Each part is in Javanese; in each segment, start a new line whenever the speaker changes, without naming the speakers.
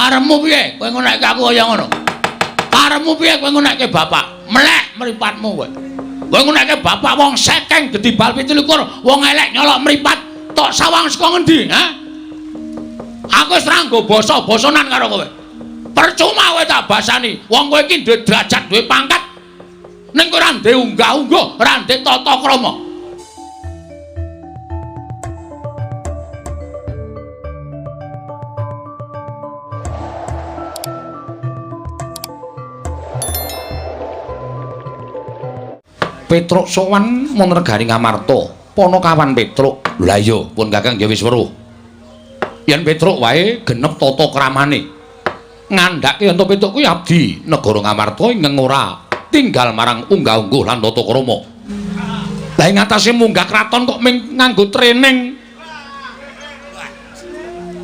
Karepmu piye? Kowe ngonekke aku kaya ngono. Karepmu piye kowe ngonekke bapak? Melek mripatmu kowe. Kowe ngonekke bapak wong sekeng gedhi bal 17, wong elek nyolok mripat tok sawang saka ngendi, ha? Aku wis ra nggo basa-basanan karo kowe. Percuma kowe tak basani. Wong kowe iki duwe derajat, duwe pangkat. Ning kowe ora ndek unggah-ungguh, ora ndek tata krama. Petruk sowan mon regani Ngamarta, Panakawan Petruk. Lha iya, pun Kakang ya wis weruh. Yen Petruk wae genep tata kramane. Ngandhake yen Petruk kuwi abdi negara Ngamarta ingkang ora tinggal marang unggah-ungguh lan tata krama. Lah ing atase munggah kraton kok ming nganggo training.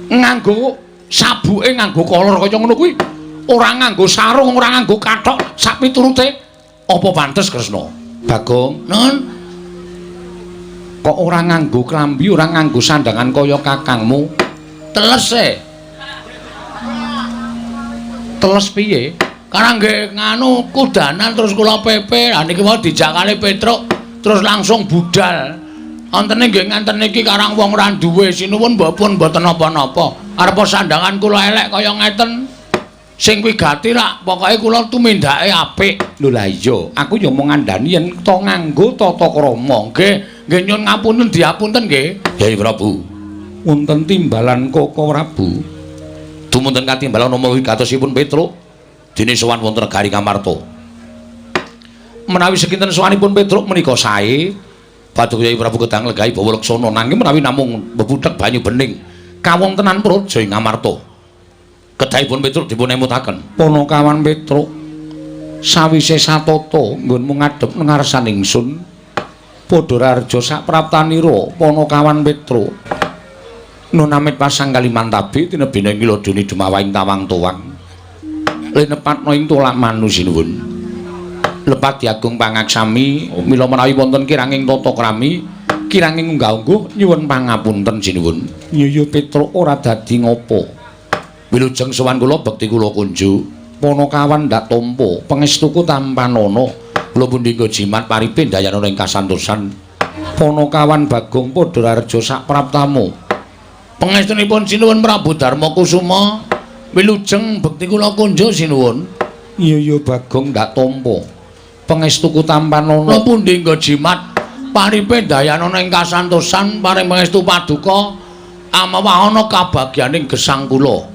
Nganggo sabuke nganggo kolor kaya ngono kuwi. Ora nganggo sarung, ora nganggo kathok sak piturute. Apa pantes Kresna? Bagong, nun. Kok ora nganggo klambi, ora nganggo sandangan kaya kakangmu? Teles e. Teles piye? Karang nggih nganu kudanan terus kula pepe. Lah niki mau dijakale Petruk terus langsung budal. Ontene nggih ngenten niki karang wong ora duwe sinuwun mboten napa-napa. Arep sandangan kula elek kaya ngeten. Sing kuwi gati rak, pokoke kula tumindake apik. Lho lah iya, aku ya mung ngandani yen to nganggo tata krama. Nggih nyuwun ngapunten diapunten nggih. Yai Prabu. Wonten timbalan Koko Prabu. Dumunten katimbalan nama wigatosipun Petruk dene sowan wonten negari Ngamarta. Menawi sekinten sowanipun Petruk menika sae, Paduka Yai Prabu kedang legahi bawa leksana nanging menawi namung bebudhek banyu bening kawontenan praja ing Ngamarta. Kedahipun Petruk dipun emutaken. Panakawan Petruk sawise satata nggonmu ngadhep nang ngarsaning ingsun padha raharja sak praptanira Panakawan Petruk. Nunamit pasang Kalimantabe tinebine ngilodoni dumawahing tawang tuwang. Linepatna ing tolak manu sinuwun. Lepat diagung pangaksami mila menawi wonten kiranging tata krami kiranging unggah-ungguh nyuwun pangapunten sinuwun. Nyuyu Petruk ora dadi ngopo. Wilujeng sowan kula bekti kula kunjuk Panakawan ndak tampa pangestuku tampanana kula pundi nggo jimat paripe dayana ing kasantosan Panakawan Bagong padha raharja sak praptamu pangestunipun sinuwun Prabu Darma Kusuma wilujeng bekti kula kunjuk sinuwun. Iya Bagong ndak tampa pangestuku tampanana kula pundi nggo jimat paripe dayana ing kasantosan paring pangestu paduka amawa ana kabagyaning gesang kula.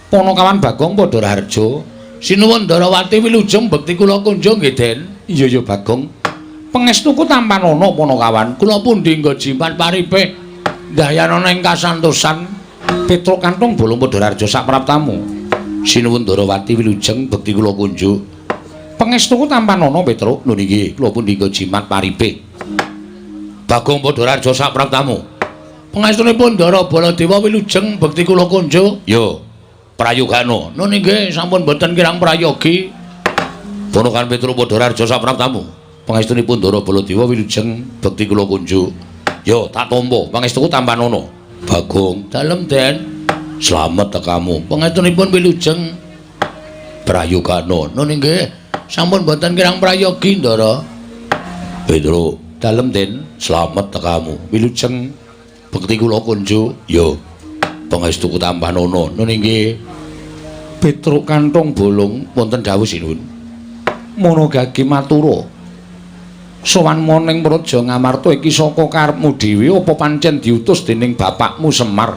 Panakawan Bagong padha raharja sinuwun Darawati wilujeng bekti kula kunjuk nggih Den. Iya Bagong. Pangestuku tampanana Panakawan. Kula pundi nggo jimat paripe dayana ing kasantosan. Petruk kanthong bolong padha raharja sak praptamu. Sinuwun Darawati wilujeng bekti kula kunjuk. Pangestuku tampanana Petruk. Lho niki kula pundi nggo jimat paripe. Bagong padha raharja sak praptamu. Pangestunipun Ndara Baladewa wilujeng bekti kula kunjuk. Yo. Prayogana. Nun nggih sampun boten kirang prayogi. Panakawan Petruk padha raharja sak praptamu. Pangestunipun Ndara Baladewa wilujeng bekti kula kunjuk. Yo tak tampa pangestuku tampanana. Bagong, dalem Den. Slamet tekamu. Pangestunipun wilujeng prayogana. Nun nggih sampun boten kirang prayogi Ndara. Petruk, dalem Den. Slamet tekamu. Wilujeng bekti kula kunjuk. Yo pangestuku tampanana. Nun nggih Petruk kanthong bolong wonten dawuh sinuwun. Monogagi matura. Sowan moning praja Ngamarta iki saka karepmu dhewe apa pancen diutus dening bapakmu Semar?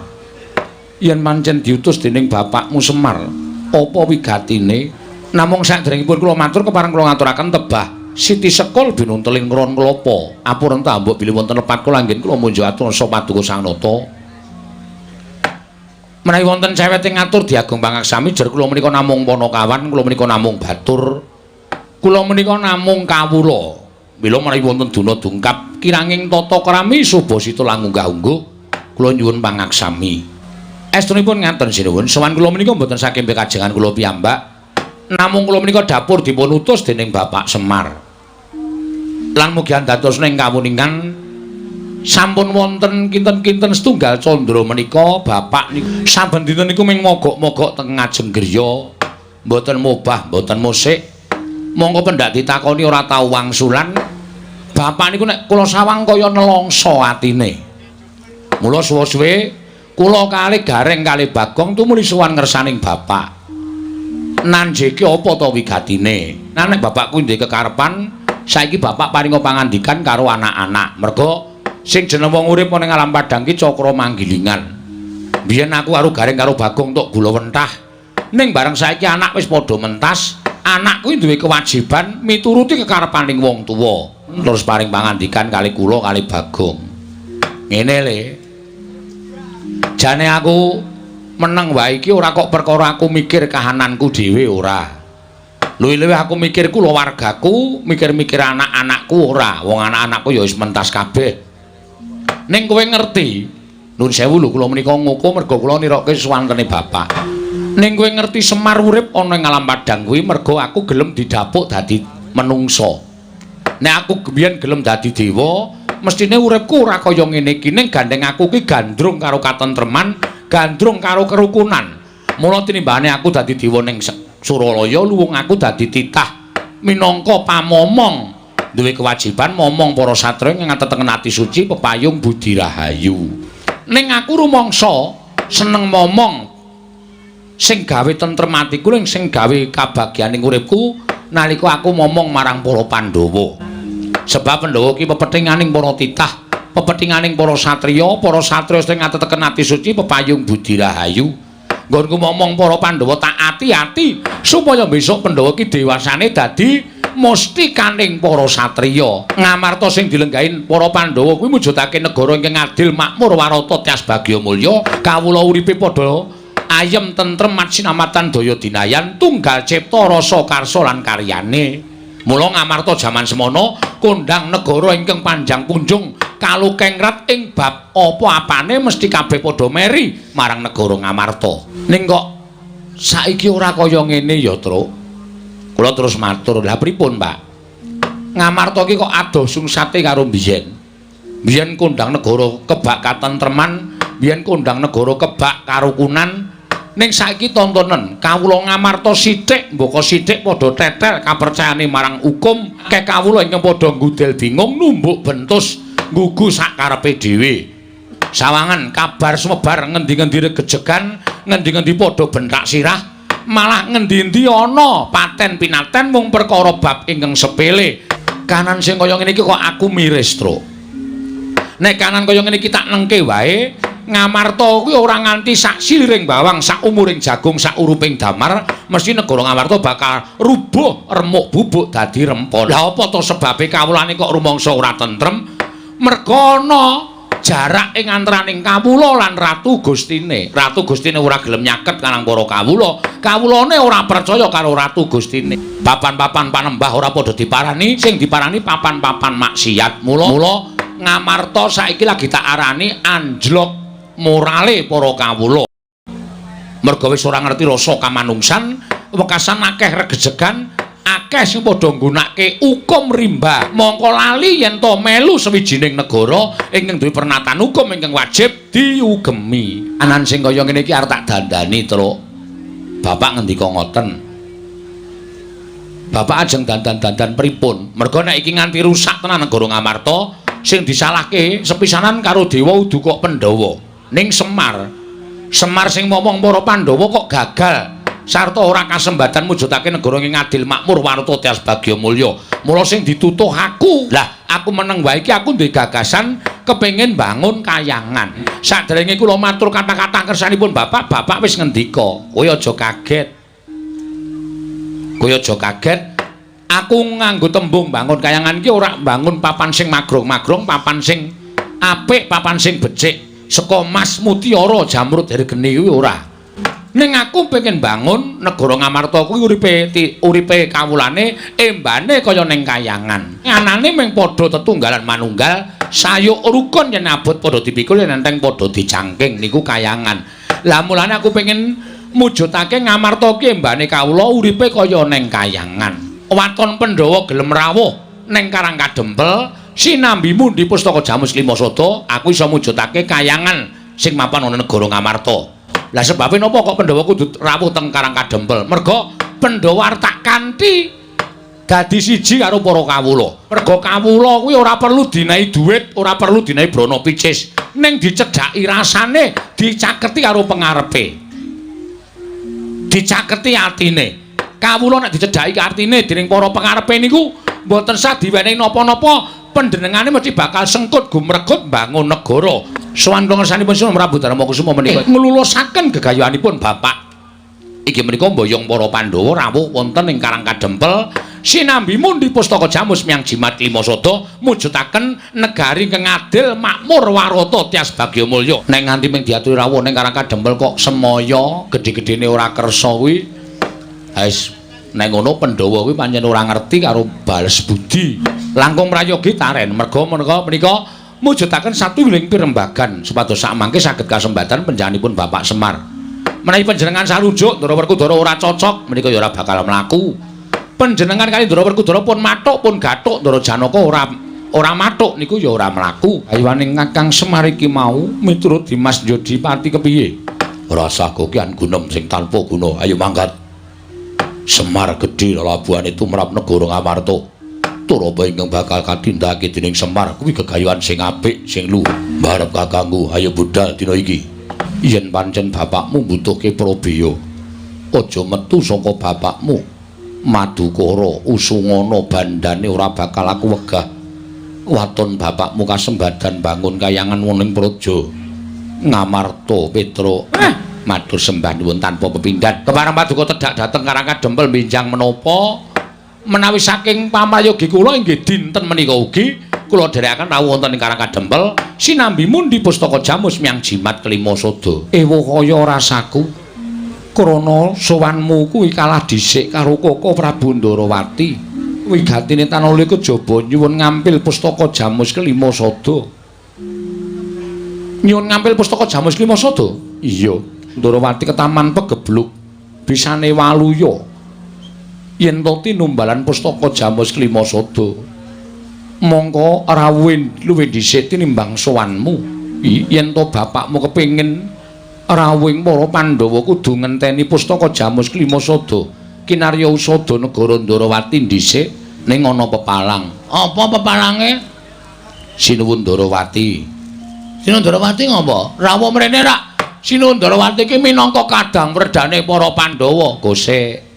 Yen pancen diutus dening bapakmu Semar, apa wigatine? Namung sadèrèngipun kula matur kepareng kula ngaturaken tebah Siti Sekul binunteling ngron klapa. Apurenta mbok bilih wonten lepat kula anggen kula munjuk atur sapa Paduka Sang Nata. Menawi wonten cewek ing ngatur diagung pangaksami jer kula menika namung Panakawan, kula menika namung batur. Kula menika namung kawula. Mila menawi wonten duna dungkap kiranging tata krami Subasita langunggah-ungguh kula nyuwun pangaksami. Estunipun ngaten sinuwun, sowan kula menika mboten saking kajengan kula piyambak. Namung kula menika dapur dipun utus dening Bapak Semar. Lan mugi dados ing kawuningan Sampun wonten kinten-kinten setunggal candra menika bapak niku saben dinten niku ming mogok-mogok teng ngajeng griya mboten mubah mboten musik monggo pendak ditakoni ora tau wangsulan bapak niku nek kula sawang kaya nelongso atine mula suwe-suwe kula kalih Gareng kalih Bagong tumuli sowan ngersaning bapak nanjeke apa to wigatine nek bapakku ndek kekarepan saiki bapak paringa pangandikan karo anak-anak merga sing jeneng wong urip ning alam padang ki cakra manggilingan. Biyen aku karo Gareng karo Bagong tok gula wentah. Ning bareng saiki anak wis padha mentas, anak kuwi duwe kewajiban mituruti kekarepaning wong tuwa. Terus paring pangandikan kali kula kali Bagong. Ngene le. Jane aku meneng wae iki ora kok perkara aku mikir kahananku dhewe ora. Luwih-luwih aku mikir kulawargaku, mikir-mikir anak-anakku ora. Wong anak-anakku ya wis mentas kabeh. Ning kowe ngerti, nuwun sewu lho kula menika ngoko merga kula nirokke suwantene bapak. Ning kowe ngerti Semar urip ana ing alam padang kuwi merga aku gelem didapuk dadi menungso. Nek aku biyen gelem dadi dewa, mestine uripku ora kaya ngene iki ning gandeng aku ki gandrung karo katentreman, gandrung karo kerukunan. Mula tinimbane aku dadi dewa ning Suralaya luwung aku dadi titah minangka pamomong. Duwe kewajiban momong para satriya ing ngateteken ati suci pepayung budi rahayu. Ning aku rumangsa seneng momong sing gawe tentrem atiku ning sing gawe kabagyaning uripku nalika aku momong marang para Pandhawa. Sebab Pandhawa ki pepethinganing para titah, pepethinganing para satriya sing ngateteken ati suci pepayung budi rahayu. Nggonku momong para Pandhawa tak ati-ati supaya besok Pandhawa ki dewasane dadi musti kaning para satriya. Ngamarta sing dilenggahin para Pandhawa kuwi mujudake negara ingkang adil, makmur, warata, tias bagya mulya. Kawula uripe padha ayem tentrem matsinamatan daya dinayan, tunggal cipta rasa karsa lan karyane. Mula ngamarta jaman semono kondhang negara ingkang panjang punjung kalukengrat ing bab apa-apane mesti kabeh padha meri marang negara Ngamarta. Ning kok saiki ora kaya ngene ya, Truk. Kula terus matur, "Lah pripun, Pak? Ngamarta ki kok adoh sungsate karo biyen. Biyen kondhang negara kebak katentreman, biyen kondhang negara kebak karukunan, ning saiki tontonen kawula Ngamarta sithik mboko sithik padha tetel kapercayane marang hukum, kek kawula ingkang padha nggudel bingung numbuk bentus nggugu sakarepe dhewe. Sawangan kabar sumebar ngendi-endi regejegan, ngendi-endi padha bentak sirah. Malah ngendi-endi ana paten pinaten mung perkara bab ingkang sepele. Kanan sing kaya ngene iki kok aku miris, Truk. Nek kanan kaya ngene iki tak nengke wae, Ngamarta kuwi ora nganti sak siliring bawang, sak umuring jagung, sak uruping damar, mesti negara Ngamarta bakal rubuh remuk bubuk dadi rempon. Lah apa to sebabe kawulane kok rumangsa ora tentrem? Merga ana jarak ing antaraning kawula lan Ratu Gustine. Ratu Gustine ora gelem nyaket kanang para kawula. Kawulane ora percaya karo Ratu Gustine. Papan-papan panembah ora padha diparani, sing diparani papan-papan maksiat. Mula Ngamarta saiki lagi tak arani anjlok morale para kawula. Merga wis ora ngerti rasa kamanungsan, wekasan akeh regejegan, akeh sing padha nggunakake hukum rimba. Mongko lali yen to melu sawijining negara ingkang duwe pernatan hukum ingkang wajib diugemi. Anan sing kaya ngene iki arep tak dandani, Truk. Bapak ngendika ngoten. Bapak ajeng dandan-dandan pripun? Merga nek iki nganti rusak tenan negara Ngamarta, sing disalahke sepisanan karo Dewa Uduka Pandhawa. Ning Semar sing momong para Pandhawa kok gagal sarta ora kasembatan mujudake negara ing adil makmur warta tias bagya mulya. Mula sing ditutuh aku. Lah, aku meneng wae iki aku duwe gagasan kepengin bangun kayangan. Saderenge kula matur kata-kata kersanipun Bapak wis ngendika, kowe aja kaget. Kowe aja kaget. Aku nganggo tembung bangun kayangan iki ora bangun papan sing magrong-magrong, papan sing apik, papan sing becik. Saka emas mutiara jamrut hergeni kuwi ora. Ning aku pengen bangun negara Ngamarta kuwi uripe kawulane embane kaya ning kayangan. Anane mung padha tetunggalan manunggal, sayuk rukun yen abot padha dipikul yen enteng padha dicangking niku kayangan. Lah mulane aku pengen mujudake Ngamarta ki embane kawula uripe kaya ning kayangan. Waton Pandhawa gelem rawuh ning Karang Kadempel sinambimu di Pustaka Jamus Klimasada aku iso mujudake kayangan sing mapan ana negara Ngamarta. Lah sebabe napa kok Pandhawa kudu rawuh teng Karang Kadempel? Merga Pandhawa tak kanthi dadi siji karo para kawula. Merga kawula kuwi ora perlu dinahi dhuwit, ora perlu dinahi brana picis, ning dicedhaki rasane, dicaketi karo pengarepe. Dicaketi atine. Kawula nek dicedhaki artine dening para pengarepe niku mboten sah diwenehi napa-napa, panjenengane mesti bakal sengkut gumregut mbangun negara. Sowan pangersanipun Sunan Prabu Darmakusuma menika nglulusaken gegayohanipun Bapak. Iki menika mboyong para Pandhawa rawuh wonten ing Karang Kadempel sinambi mundi Pustaka Jamus Myang Jimat Klimasada mujudaken negari kang adil makmur warata tias bagya mulya. Nek nganti ming diaturi rawuh ning Karang Kadempel kok semaya gedhe-gedhene ora kersa kuwi. Wis nek ngono Pandhawa kuwi pancen ora ngerti karo bales budi. Langkung prayogi taren merga menika mujudaken satuwiling pirembagan supados sakmangke saged kasembatan panjenenganipun Bapak Semar. Menawi panjenengan sarujuk Ndara Werkudara ora cocok menika ya ora bakal mlaku. Panjenengan kali Ndara Werkudara pun mathuk pun gathuk Ndara Janaka ora mathuk niku ya ora mlaku. Ayuwaning Kakang Semar iki mau miturut Dimas Jodipati kepiye? Rasa gokian gunem sing tanpa guna. Ayo mangkat. Semar gedhe lelabuhane tumrap negara Ngamarta. Turaba ingkang bakal katindakake dening Semar kuwi gegayohan sing apik sing luhur. Mbarep kakangku, ayo budal dina iki. Yen pancen bapakmu mbutuhke prabeya, aja metu saka bapakmu. Madukara usungana bandane ora bakal aku wegah. Waton bapakmu kasembadan bangun kayangan woning praja Ngamarta Petra. Matur sembah nuwun tanpa pepindhan. Kepareng paduka tedhak dhateng Karang Kadempel benjang menapa? Menawi saking pamayogi kula inggih dinten menika ugi kula dherekaken rawuh wonten ing Karang Kadempel sinambi mundi Pustaka Jamus Myang Jimat Klimasada. Ewa kaya rasaku krana sowanmu kuwi kalah dhisik karo Koko Prabu Ndarawati. Wigatine tanala kejaba nyuwun ngampil Pustaka Jamus Klimasada. Nyuwun ngampil Pustaka Jamus Klimasada? Iya, Ndarawati ketaman pegebluk bisane waluya. Yen to tinumbalan Pustaka Jamus Klimasada mongko rawuh luwih dhisik tinimbang sowanmu. Yen to bapakmu kepengin rawuhing para Pandhawa kudu ngenteni Pustaka Jamus Klimasada kinarya usada negara Ndarawati dhisik ning ana pepalang. Apa pepalange? Sinuwun Ndarawati. Sinuwun Ndarawati ngapa? Rawuh mrene rak. Sinuwun Ndarawati iki minangka kadang werdane para Pandhawa. Gosek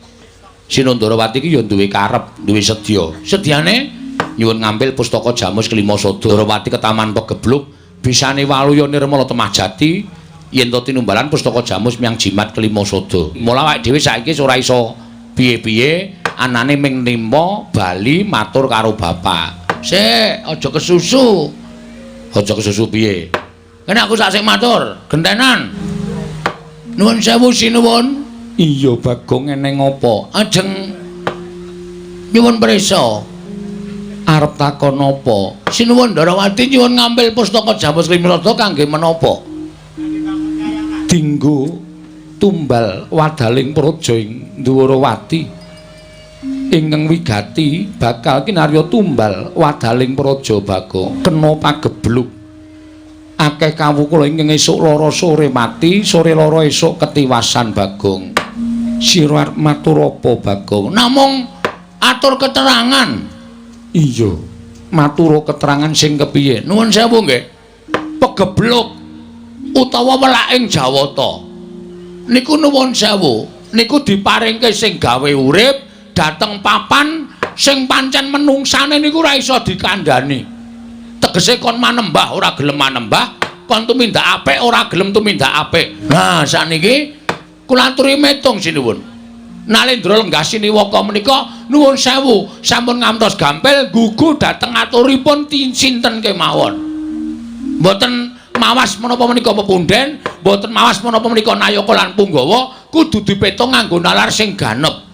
Sinuwun Ndarawati iki ya duwe karep, duwe sedya. Sedyane nyuwun ngambil Pustaka Jamus Klimasada. Ndarawati ketaman pegebluk bisane waluya nirmala temah jati yen to tinumbalan Pustaka Jamus Myang Jimat Klimasada. Mula awake dhewe saiki ora iso piye-piye anane ming nimpa bali matur karo bapak. Sik, aja kesusu. Aja kesusu piye? Kene aku sak sik matur, gentenan. Nuwun sewu sinuwun. Iya Bagong eneng apa? Ajeng nyuwun prisa. Arep takon apa? Sinuwun Ndarawati nyuwun ngambil Pustaka Jamus Klimasada kangge menapa? Dinggo tumbal wadaling praja ing Ndarawati. Ingkang wigati bakal kinarya tumbal wadaling praja Bagong kena pagebluk. Akeh kawula ingkang esuk lara sore mati, sore lara esuk ketiwasan Bagong. Sira arep matur apa Bagong? Namung atur keterangan. Iya, matur keterangan sing kepiye? Nuwun sewu nggih. Pegebluk utawa welaking Jawata. Niku nuwun sewu, niku diparingke sing gawe urip dhateng papan sing pancen menungsane niku ora iso dikandhani. Tegese kon manembah ora gelem manembah, kon tumindak apik ora gelem tumindak apik. Nah, sakniki kula aturi metung sinuwun. Nalendra Lenggah Siniwaka menika nuwun sewu sampun ngantos gampil gugu dhateng aturipun sinten kemawon. Mboten mawas menapa menika pepunden, mboten mawas menapa menika Nayaka lan Punggawa kudu dipetung nganggo nalar sing ganep.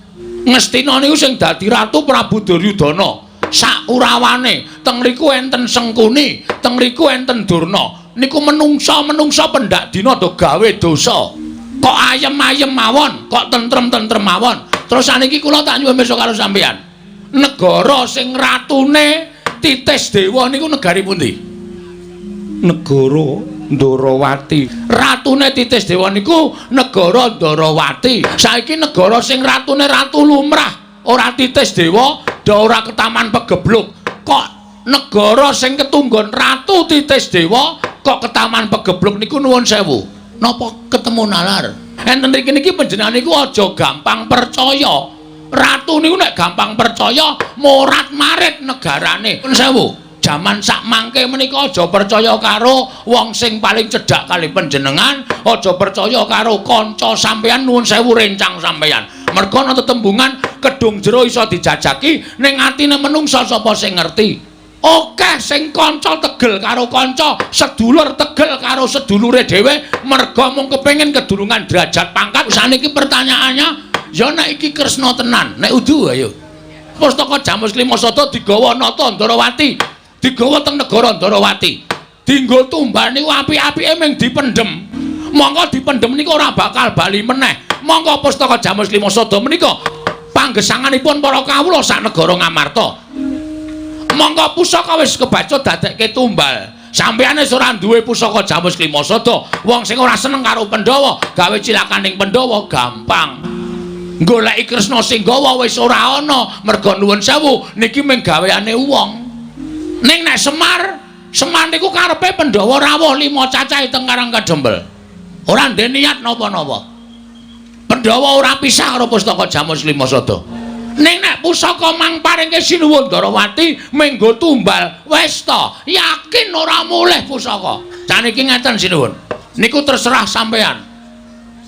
Ngestina niku sing dadi Ratu Prabu Duryudana. Sak urawane teng mriku enten Sengkuni, teng mriku enten Durna. Niku menungsa pendak dina do gawe dosa. Kok ayem-ayem mawon, kok tentrem-tentrem mawon. Terus saniki kula tak nyuwun pirsa karo sampeyan. Negara sing ratune Titis Dewa niku negari pundi? Negara Ndarawati. Ratune Titis Dewa niku negara Ndarawati. Saiki negara sing ratune ratu lumrah, ora Titis Dewa, ora Ketaman Pegebluk. Kok negara sing ketunggon ratu Titis Dewa kok Ketaman Pegebluk niku nuwun sewu. Napa ketemu nalar? Enten mriki niki panjenengan niku aja gampang percaya. Ratu niku nek gampang percaya morat-marit negarane. Nuwun sewu. Jaman sak mangke menika aja percaya karo wong sing paling cedhak kali panjenengan, aja percaya karo kanca sampeyan. Nuwun sewu rencang sampeyan. Merga ana tetembungan kedung jero iso dijajaki ning atine menungsa sapa sing ngerti. Oke sing kanca tegel karo kanca, sedulur tegel karo sedulure dhewe merga mung kepengin kedurungan derajat pangkat. Saniki pertanyaannya, ya nek iki Kresna tenan, nek udu ayo. Pustaka Jamus Klimasada digawa nata Ndarawati, digawa teng negara Ndarawati. Dienggo tumbal niku apik-apike mung dipendhem. Monggo dipendhem niku ora bakal bali meneh. Monggo Pustaka Jamus Klimasada menika panggesanganipun para kawula sak negara Ngamarta. Monggo pusaka wis kebaca dadekke tumbal. Sampeyan wis ora duwe pusaka Jamus Klimasada. Wong sing ora seneng karo Pandhawa, gawe cilakaning Pandhawa gampang. Goleki Kresna sing gawa wis ora ana. Merga nuwun sewu, niki mung gaweane wong. Ning nek Semar niku karepe Pandhawa rawuh 5 cacahe teng Karang Kadempel. Ora ndek niat napa-napa. Pandhawa ora pisah karo Pustaka Jamus Klimasada. Ning nek pusaka mang paringke sinuwun Ndarawati menggo tumbal wis ta yakin ora mulih pusaka. Saniki ngeten sinuwun. Niku terserah sampeyan.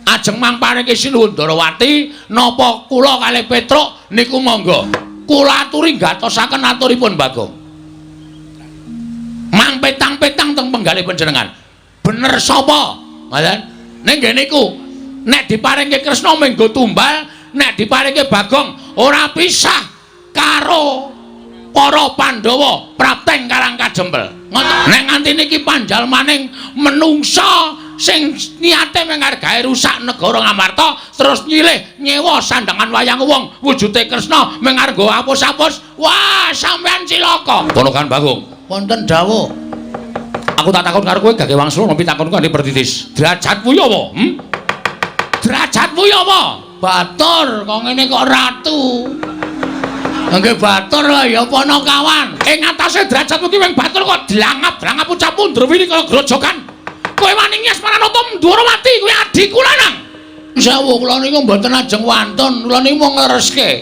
Ajeng mang paringke sinuwun Ndarawati napa kula kalih Petruk niku monggo. Kula aturi gatosaken aturipun Bagong. Mang petang-petang teng penggalih panjenengan. Bener sapa? Ngoten. Ning ngene niku nek diparingke Kresna menggo tumbal, nek diparingke Bagong ora pisah karo para Pandhawa prapteng Karang Kadempel. Nek nganti niki panjal maning menungsa sing niate menghargai rusak negara Ngamarta terus nyilih nyewa sandangan wayang wong wujude Kresna mengargo apus-apus. Wah, sampean cilaka. Kono kan Bagong. Wonten dawuh. Aku tak takon karo kowe gage wangsul ngopi takonku ane pertitis. Derajatmu ya apa? Derajatmu ya apa? Batur, kok ngene kok ratu. Nggih batur ya apa ana kawan. Ing atase derajatmu ki wing batur kok dilangap-langap ucap mundur wili kaya grojokan. Kowe wani nyes Maranata Ndarawati kuwi adikku lanang. Sewu kula niku mboten ajeng wantun, kula niku mung nglereske.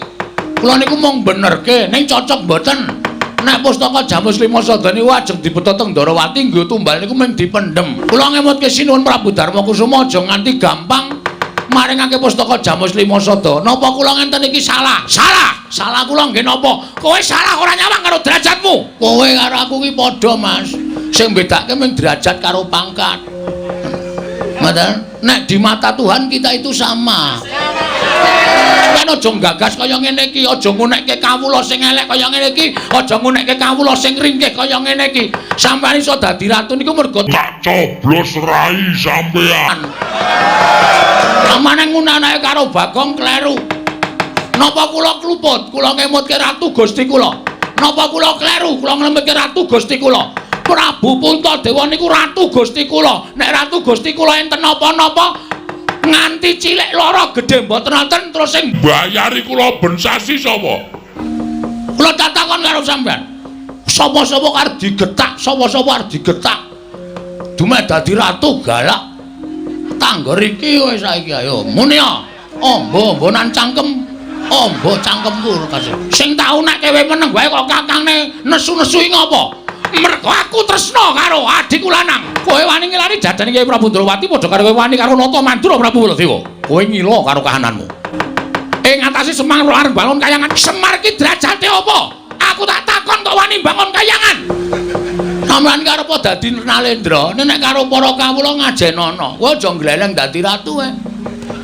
Kula niku mung benerke, ning cocok mboten. Nek Pustaka Jamus Klimasada niku ajeng dibeta teng Ndarawati nggo tumbal niku mung dipendhem. Kula ngemutke sinuwun Prabu Darmakusuma aja nganti gampang maringake Pustaka Jamus Klimasada. Napa kula ngenten iki salah? Salah kula nggih napa? Kowe salah ora nyawang karo derajatmu. Kowe karo aku ki padha, Mas. Sing bedake mung derajat karo pangkat. Ngoten. Nek di mata Tuhan kita itu sama. Kan aja gagas kaya ngene iki, aja ngunekke kawula sing elek kaya ngene iki, aja ngunekke kawula sing ringkih kaya ngene iki. Sampeyan iso dadi ratu niku mergo tak coblos rai sampeyan. Amane ngunanake karo Bagong kleru. Napa kula kluput? Kula ngemutke ratu Gusti kula. Napa kula kleru? Kula ngemutke ratu Gusti kula. Prabu Puntadewa niku ratu Gusti kula. Nek ratu Gusti kula enten napa-napa nganti cilik lara gedhe mboten wonten terus sing mbayari kula ben sasi sapa? Kula takon karo sampean. Sapa-sapa arep digetak, sapa-sapa arep digetak. Dume dadi ratu galak. Tangga iki kowe saiki ayo. Muni ya. Ombo-ombonan cangkem. Ombo cangkemku kasih. Sing tau nek kowe meneng wae kok kakangne nesu-nesui ngopo? Mergo aku tresna karo adikku lanang. Kowe wani ngilani jadane Kyai Prabu Ndarawati padha karo kowe wani karo Nata Mandura Prabu Baladewa. Kowe ngila karo kahananmu. Ing atase Semar arep bangun kayangan. Semar ki derajate apa? Aku tak takon kok wani bangun kayangan. Sampeyan karo apa dadi Nalendra? Nek karo para kawula ngajenono. Kowe aja gleleng dadi ratu kowe.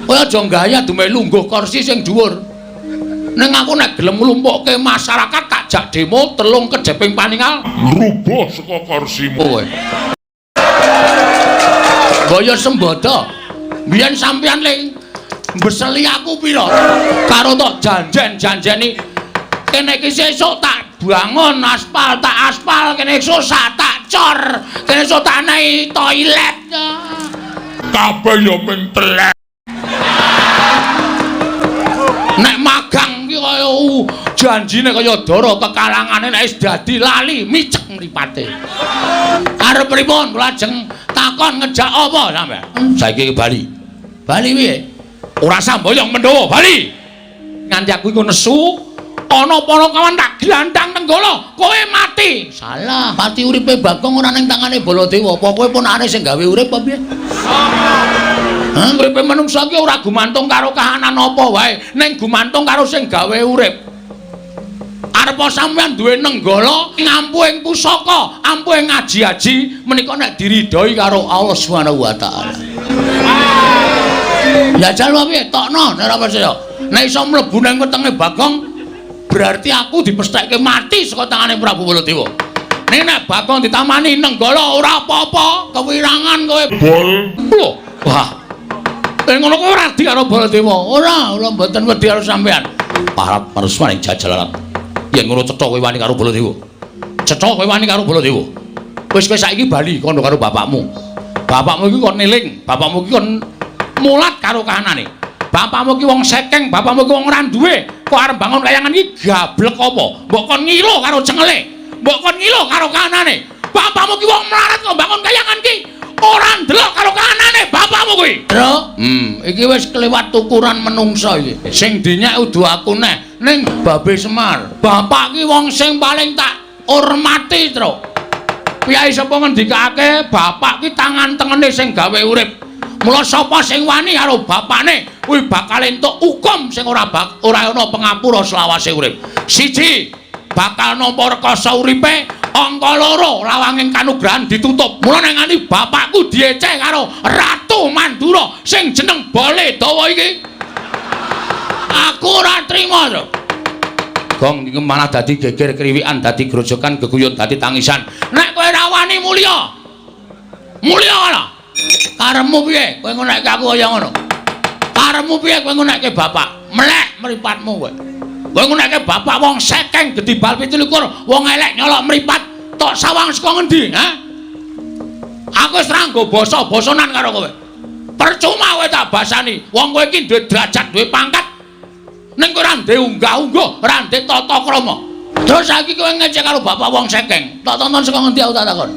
Kowe aja gaya dume lungguh kursi sing dhuwur. Neng aku nek gelem nglumpukke masyarakat tak jak demo telung kejeping paningal rubuh saka kursimu kowe. Gaya sembodo. Biyen sampeyan ling mbeseli aku pira? Karo tok janjen-janjeni kene iki sesuk tak bangun aspal tak aspal kene susah tak cor kene iso tak naik toilet
kabeh ya ming telek
nek magang ki kaya janjine kaya dara kekalangane nek wis dadi lali micek mripate arep pripun kula lajeng takon ngejak apa sampean saiki bali piye ora samboyong Pandhawa bali nganti aku iku nesu ana para kawan tak glandang tenggala kowe mati salah mati uripe Bagong ora ning tangane Baladewa apa kowe punane sing gawe urip apa piye uripe manungsa ki ora gumantung karo kahanan apa wae ning gumantung karo sing gawe urip arep sampean duwe nenggala ngampuing pusaka ampuing ngaji-aji menika nek diridhoi karo Allah Subhanahu wa taala ya jalo piye tokno nek ora percaya nek iso mlebu nang wetenge Bagong berarti aku dipesthekke mati saka tangane Prabu Baladewa. Nek nek Bagong ditamani nenggala ora apa-apa, kewirangan kowe.
bol
Lho, wah. Ngono kowe ora di karo Baladewa. Ora mboten wedi karo sampean. Parap maresmaning jajalan. Yen ngono cetha kowe wani karo Baladewa. Cetha kowe wani karo Baladewa. Wis kowe saiki bali kono karo bapakmu. Bapakmu iki kon eling, bapakmu iki kon mulat karo kahanane. Bapakmu ki wong sekeng, bapakmu ki wong ora duwe. Kok arep bangun kayangan iki gablek apa? Mbok kon ngilo karo cengele. Mbok kon ngilo karo kahanane. Bapakmu ki wong melarat kok bangun kayangan ki ora ndelok karo kahanane bapakmu kuwi. Tru, iki wis kelewat ukuran menungsa iki. Sing dinyak udu aku neh ning Babe Semar. Bapak ki wong sing paling tak hormati, Tru. Piyai sapa ngendikake bapak ki tangan tengene sing gawe urip. Mula sapa sing wani karo bapakne kuwi bakal entuk hukum sing ora ana pangapura selawase urip. Siji, bakal nampa rekoso uripe, angka loro lawanging kanugrahan ditutup. Mula nek nganti bapakku dieceh karo Ratu Mandura sing jeneng Baladewa iki. Aku ora trima, Tru. Gong iki malah dadi geger kriwikan, dadi grojokan, geguyut, dadi tangisan. Nek kowe ora wani mulya. Mulya ana. Karepmu piye? Kowe ngonekke aku kaya ngono. Karepmu piye kowe ngonekke bapak? Melek mripatmu kowe. Kowe ngonekke bapak wong sekeng gedhi bal 17, wong elek nyolok mripat tok sawang saka ngendi, ha? Aku wis ranggo basa-basanan karo kowe. Percuma kowe tak basani. Wong kowe iki duwe derajat, duwe pangkat. Ning kowe ora ndek unggah-ungguh, ora ndek tata krama. Terus saiki kowe ngecek karo bapak wong sekeng. Tak tonton saka ngendi aku tak takon.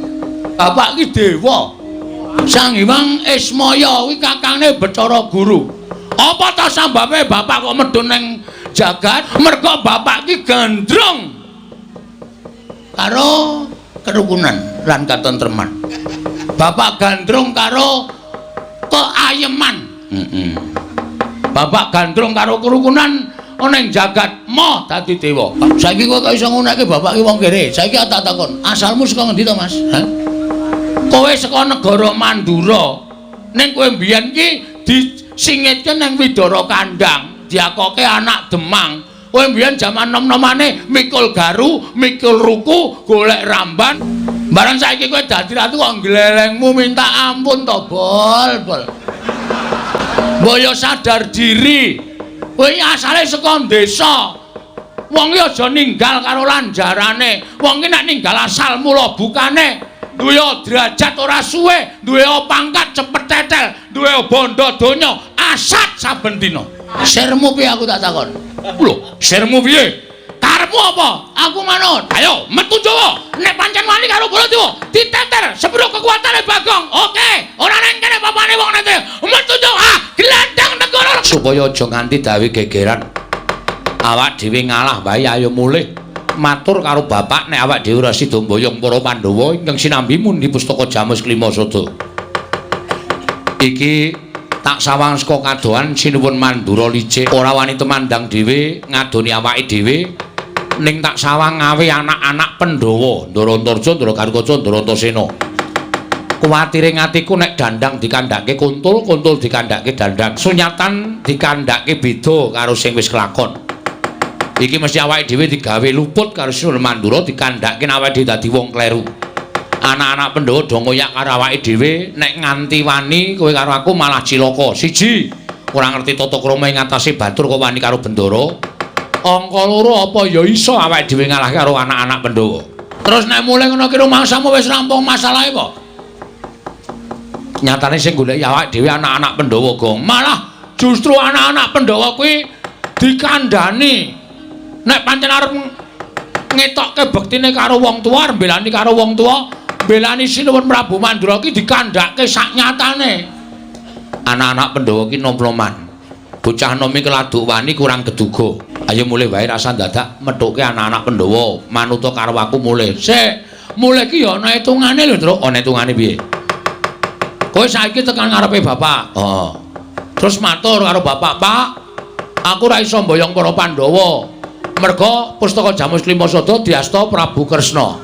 Bapak iki dewa. Sang Hyang Ismaya kuwi kakangne Bathara Guru. Apa ta sambabe bapak kok medhun ning jagat? Merga bapak ki gandrung karo kerukunan lan katentreman. Bapak gandrung karo keayeman. Bapak gandrung karo kerukunan ning jagat moh dadi dewa. Saiki kok iso ngonekke bapak ki wong kere. Saiki tak takon, asalmu saka ngendi to, Mas? Hah? Kowe saka negara Mandura. Ning kowe mbiyen ki disingitke nang Widara Kandang, diakoke anak Demang. Kowe mbiyen jaman nom-nomane mikul garu, mikul ruku, golek ramban. Barang saiki kowe dadi ratu kok glelengmu minta ampun to, Bol. Boyo sadar diri. Kowe asale saka desa. Wong iki aja ninggal karo lanjarane. Wong iki nek ninggal asal mula bukane duwe derajat ora suwe, duwe pangkat cepet tetel, duwe bondo donya asat saben dina. Sirmu piye aku tak takon? Lho, sirmu piye? Karepmu apa? Aku manut. Ayo, metu Jawa. Nek pancen wani karo Baladewa, diteter sepiro kekuatane Bagong. Oke, ora nang kene papane wong nanti. Metu Jawa, glandang negara. Supaya aja nganti dawe gegeran. Awak dhewe ngalah wae ayo mulih. Matur karo bapak nek awak dhewe ora sida mboyong para Pandhawa ingkang sinambi mundi pustaka Jamus Klimasada. Iki tak sawang saka kadohan sinuwun Mandura licik ora wani temandang dhewe ngadoni awake dhewe ning tak sawang ngawe anak-anak Pandhawa Ndara Antarja, Ndara Garukaca, Ndara Antasena. Kuwatire ngatiku nek dandang dikandhake kuntul, kuntul dikandhake dandang. Sunyatan dikandhake beda karo sing wis kelakon. Iki mesti awake dhewe digawe luput karo Sinuwun Mandura dikandhake awake dhewe dadi wong kleru. Anak-anak Pandhawa do ngoyak karo awake dhewe nek nganti wani kowe karo aku malah cilaka. Siji, ora ngerti tata krama ing ngatasé batur kok wani karo bendara. angka loro apa ya iso awake dhewe ngalahke karo anak-anak Pandhawa. Terus nek mulai ngono ki rumangsamu wis rampung masalahe apa? Nyatane sing goleki awake dhewe anak-anak Pandhawa, Gong. Malah justru anak-anak Pandhawa kuwi dikandhani nek pancen arep ngetokke bektine karo wong tuwa, mbelani karo wong tuwa, mbelani Sinuwun Prabu Mandura ki dikandhake sak nyatane. Anak-anak Pandhawa ki nomloman. Bocah nomi keladuk wani kurang geduga. Ayo mulai wae rasa dadak methuke anak-anak Pandhawa manuta karo aku mulai. Sik, mulai ki ya ana hitungane lho, Truk. Ana hitungane piye? Kowe saiki tekan ngarepe bapak. Oh. Terus matur karo bapak, "Pak, aku ora iso mboyong para Pandhawa. Merga pustaka Jamus Klimasada diasta Prabu Kresna."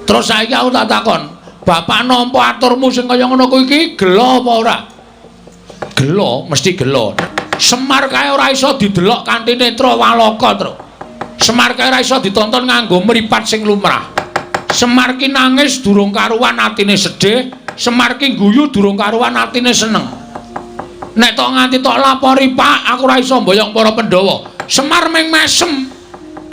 Terus saiki aku tak takon, "Bapak nampa aturmu sing kaya ngono kuwi iki gelo apa ora?" Gelo, mesti gelo. Semar kae ora iso didelok kanthi netra waloka, Truk. Semar kae ora iso ditonton nganggo mripat sing lumrah. Semar ki nangis durung karuan atine sedih, Semar ki guyu durung karuan atine seneng. Nek tok nganti tok lapori, "Pak, aku ora iso mboyong para Pandhawa." Semar meng mesem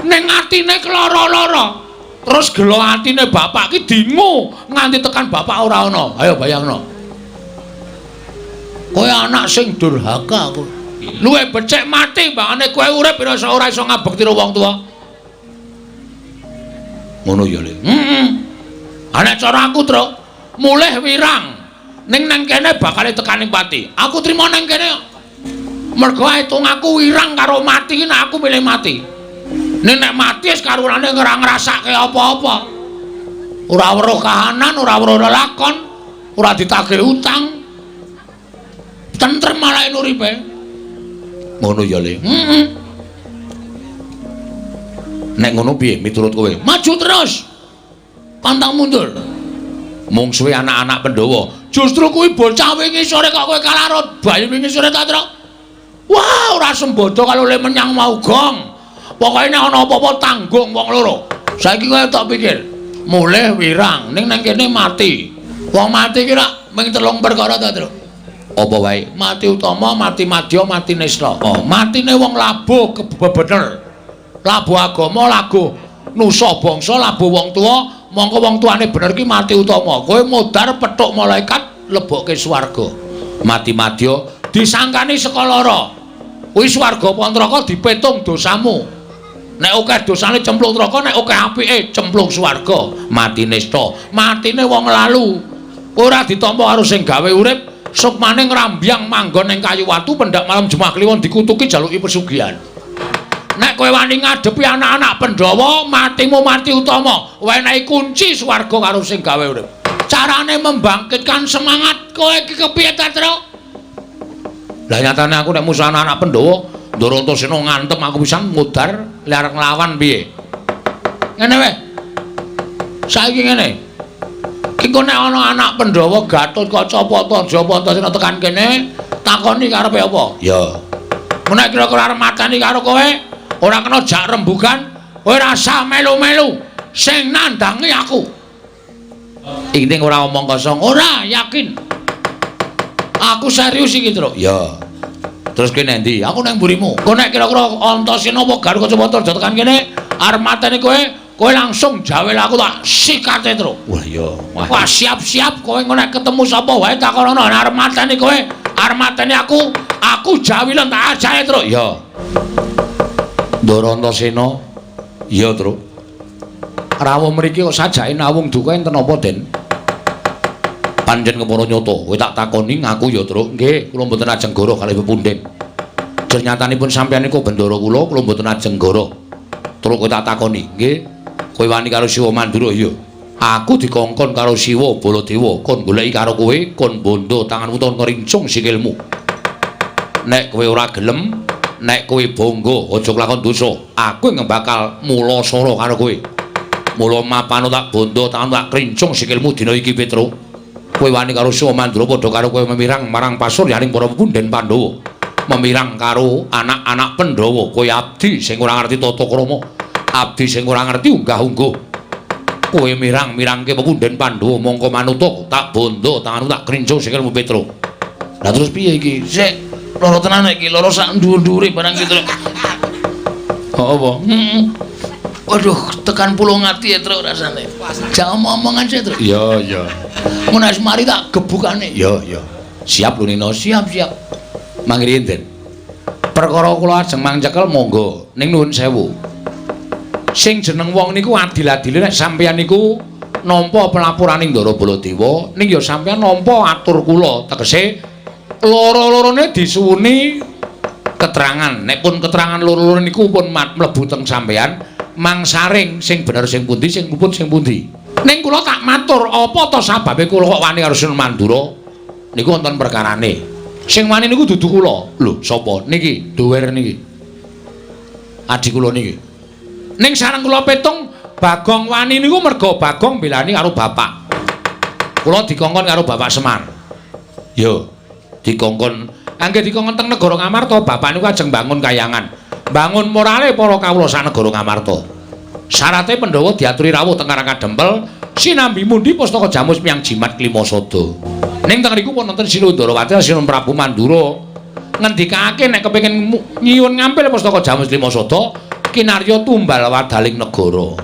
ning atine keloro-loro. Terus gelo atine bapak ki dingu nganti tekan bapak ora ana. Ayo bayangno. Kowe anak sing durhaka kowe. Luwe becik mati mbangane kowe urip ora iso ngabekti karo wong tuwa. Ngono ya, Le. Ana cara aku, Truk, mulih wirang ning nang kene bakal tekani pati. Aku trima nang kene. Mergo hitung aku wirang karo mati nek aku milih mati. Nek mati wis karunane ora ngrasake apa-apa. Ora weruh kahanan, ora weruh lelakon, ora ditagih utang. Tentrem malah uripe. Ngono ya, Le. Nek ngono piye miturut kowe? Maju terus. Pantang mundur. Mung suwe anak-anak Pandhawa. Justru kuwi bocah wingi sore kok kowe kalarut. Bayu wingi sore ta, Truk? Wah, ora sembodo kalau le menyang mau, Gong. Pokoke nek ana apa-apa tanggung wong loro. Saiki kowe tak pikir, mulih wirang ning nang kene mati. Wong mati ki rak mung 3 perkara ta, Truk? Apa wae? Mati utama, mati madya, mati nista. Oh, matine wong labuh bener. Labuh agama, labuh nusa bangsa, labuh wong tuwa, mongko wong tuane bener ki mati utama. Kowe modar petuk malaikat lebokke swarga. Mati madya disangkani saka lara. Kuwi swarga apa neraka dipetung dosamu. Nek akeh dosane cemplung neraka, nek akeh apike cemplung swarga. Mati nista, matine wong lalu. Ora ditampa karo sing gawe urip. Sukmane ngrambyang manggon ning kayu watu pendak malam Jumat Kliwon dikutuki jaluki pesugihan. Nek kowe wani ngadepi anak-anak Pandhawa, matimu mati utama. Wenehi kunci swarga karo sing gawe urip. Carane membangkitkan semangat kowe iki kepiye ta, Truk? Lah nyatane aku nek musuh anak-anak Pandhawa, Ndara Antasena ngantem aku pisan mudar arep nglawan piye. Ngene wae. Saiki ngene. Iku nek ana anak Pandhawa Gatotkaca Antasena Antasena tekan kene, takoni karepe apa? Ya. Menek kira-kira arep mateni karo kowe, ora kena jak rembugan, kowe rasa melu-melu sing nandangi aku. Ing ora omong kosong, ora yakin. Aku serius iki, Truk. Ya. Terus kene ndi? Aku nang mburimu. Kok nek kira-kira Antasena apa Gatotkaca Antasena tekan kene, arep mateni kowe langsung jawel aku tak sikate, Truk. Wah iya. Wah siap-siap kowe nek ketemu sapa wae takonono arep mateni kowe, arep mateni aku jawilen tak ajahe, Truk. Iya. Ndara Antasena. Iya, Truk. Rawuh mriki kok sajake nawung duka enten apa, Den? Panjen kepara nyata, kowe tak takoni ngaku ya, Truk. Nggih, kula mboten ajeng goro kalih pepunden. Jer nyatanipun sampeyan niku bendara kula mboten ajeng goro. Truk kowe tak takoni, nggih. Kowe wani karo Siwa Mandura ya. Aku dikongkon karo Siwa Baladewa kon goleki karo kowe, kon bondo tanganmu ton ngrincung sikilmu. Nek kowe ora gelem, nek kowe bangga aja kelakon dosa, aku yang bakal mula sara karo kowe. Mula mapano tak bondo tanganmu tak krincung sikilmu dina iki, Petro. Kowe wani karo Siwa Mandura padha karo kowe memirang marang pasuryaning para pepunden Pandhawa. Memirang karo anak-anak Pandhawa, kowe abdi sing ora ngerti tata krama. Abdi sing ora ngerti unggah-ungguh. Kowe mirang-mirangke pepunden Pandhawa mongko manuta tak bondo tanganmu tak krincung sikilmu, Petro. Lah terus piye iki? Sik lara tenan iki, lara sak ndur-ndure barang iki, Truk. Apa? Waduh, tekan pulau ngati ya Tru rasane. Jangan omong aja Tru. Iya. Mun wis mari tak gebukane. Iya. Siap lho Nino, siap. Mangke enten. Perkara kula ajeng mangcekel monggo ning nuwun sewu. Sing jeneng wong niku adil-adile nek sampeyan niku nampa pelapuraning Ndara Baladewa ning ya sampeyan nampa atur kula tegese loro-lorone disuwuni keterangan. Nek pun keterangan loro-loro niku pun mlebu teng sampeyan mangsaring sing bener sing pundi sing luput sing pundi. Ning kula tak matur apa to sababe kula kok wani karo Sunan Mandura niku wonten perkarane. Sing wani niku dudu kula. Lho, sapa? Niki, Dower niki. Adik kula niki. Ning sareng kula petung Bagong wani niku merga Bagong belani karo bapak. Kula dikongkon karo Bapak Semar. Yo, dikongkon. Angge dikongkon teng negara Ngamarta, bapak niku ajeng bangun kayangan. Bangun morale para kawula sak negara Ngamarta. Syarate Pandhawa diaturi rawuh teng Karang Kadempel, sinambi mundi pustaka Jamus Miyang Jimat Klimasada. Ning teng riku wonten Sinundrawati Sinuhun Prabu Mandura ngendikake nek kepengin nyuwun ngampil pustaka Jamus Klimasada kinarya tumbal wadaling negara.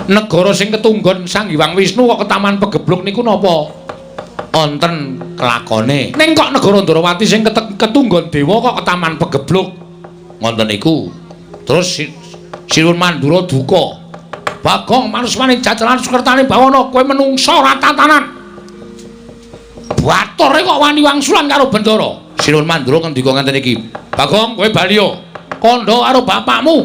Negara sing ketunggon Sang Hyang Wisnu kok ketaman pegebluk niku napa? Wonten kelakone. Ning kok negara Ndrawati sing ketunggon dewa kok ketaman pegebluk. Ngoten niku. Terus Sinuhun Mandura duka. Bagong manusmane jajalan Sukertane bawana kowe menungsa ora tatanan. Batore kok wani wangsulan karo Bendara. Sinuhun Mandura ngendika ngenten iki. Bagong kowe bali yo. Kandha karo bapakmu.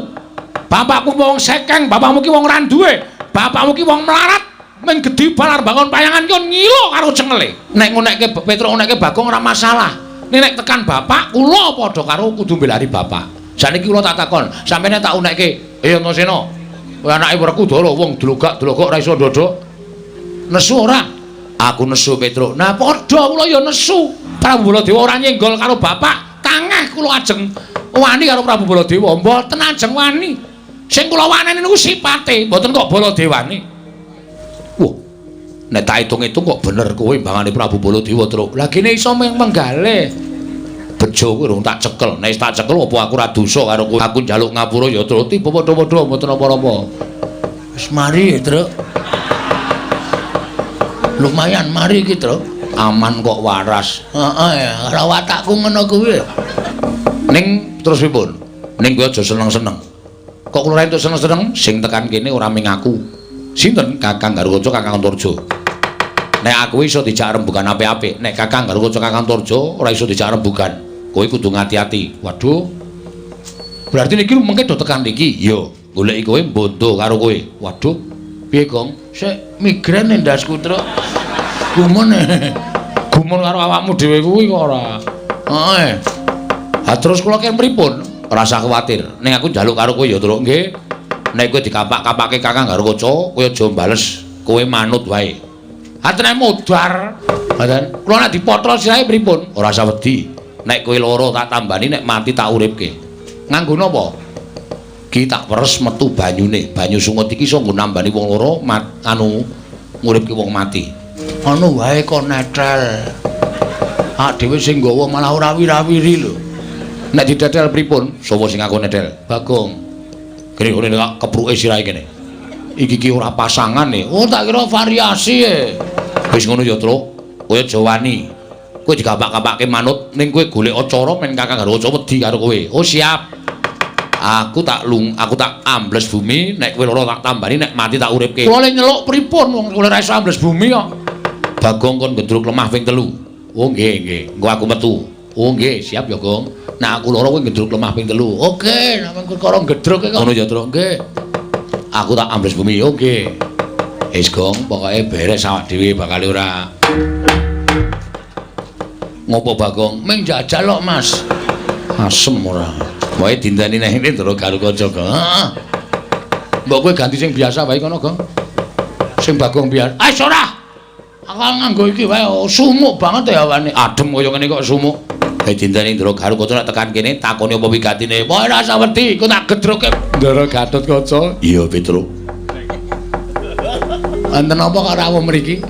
Bapakku wong sekeng, bapakmu ki wong ra duwe. Bapakmu ki wong melarat. Men gedhi balar bangun payangan ki ngilo karo cengele. Nek ngonekke Petruk ngonekke Bagong ora masalah. Nek tekan bapak kula padha karo kudu mbelani bapak. Saniki kula tak takon, sampeyan tak unekke. Antasena. Kowe anake Werkudara wong dlogak-dlogok ora iso ndodok. Nesu ora? Aku nesu Petruk. Nah padha kula ya nesu. Prabu Baladewa ora nyenggol karo bapak. Tangeh kula ajeng wani karo Prabu Baladewa. Mboten ajeng wani. Sing kula waneni niku sipate, mboten kok Baladewane. Wah. Nek tak hitung-hitung kok bener kowe mbangane Prabu Baladewa, Truk. Lah kene iso menggalih. Bejo kowe rung tak cekel. Nek tak cekel apa aku ra dosa karo kowe. Aku njaluk ngapura ya, Truk. Tiba padha-padha mboten apa-apa. Wis mari, Truk. Lumayan mari iki, Truk. Aman kok waras. Heeh, ora watakku ngono kuwi. Ning terus pripun? Ning kowe aja seneng-seneng. Kok kula entuk seneng-seneng sing tekan kene ora ming aku. Sinten? Kakang Garukaca, Kakang Antarja. Nek aku iso dijak rembugan apik-apik, nek Kakang Garukaca, Kakang Antarja ora iso dijak rembugan. Kowe kudu ngati-ati. Waduh. Berarti niki mengke do tekan niki. Iya, goleki kowe mbondo karo kowe. Waduh. Piye, Gong? Sik migren ndasku, Truk. Gumun. Gumun karo awakmu dhewe kuwi kok ora. Heeh. Ha terus kula kene pripun? Ora usah kuwatir. Ning aku njaluk karo kowe ya, Truk, nggih. Nek kowe dikapak-kapake Kakang Garukaca, kowe aja bales, kowe manut wae. Atene modar. Ngoten. Kula nek dipotro sirahe pripun? Ora usah wedi. Nek kowe lara tak tambani, nek mati tak uripke. Nganggo napa? Ki tak peres metu banyune. Banyu sungut iki iso nggo nambani wong lara, nguripke wong mati. Anu wae kok netel. Ak dhewe sing nggawa malah ora wira-wiri lho. Nek ditetel pripun? Sapa sing aku netel? Bagong. Kene kok kepruke sirahe kene. Iki ki ora pasangan e. Oh tak kira variasi e. Wis ngono ya, Truk. Kowe aja wani. Kowe digapak-gapake manut ning kowe golek acara men Kakang Garukaca wedi karo kowe. Oh siap. Aku tak ambles bumi, nek kowe lara tak tambani, nek mati tak uripke. Kula le nyeluk pripun wong kowe ora iso ambles bumi kok. Bagong kon gendruk lemah ping 3. Oh nggih. Engko aku metu. Oh nggih, siap ya, Gong. Nah aku lara kowe gendruk lemah ping 3. Oke, sampeyan perkara gedruk kok. Ngono ya, Truk. Nggih. Aku tak ambles bumi. Oke. Wis, Gong, pokoke beres awak dhewe bakal ora. Ngopo, Bagong? Ming jajal kok, Mas. Asem ora. Wae dindani nek ini Ndara Garukaca, Gong. Heeh. Mbok kowe ganti sing biasa wae kono, Gong. Sing Bagong biar. Ah, ora. Aku nganggo iki wae sumuk banget ya awane. Adem kaya ngene kok sumuk. Dindane Ndara Garukaca nek tekan kene takoni apa wigatine. Wae ora usah wedi, ku tak gedroke. Ndara Gatotkaca. Iya, Petruk. Enten apa karo awak mriki?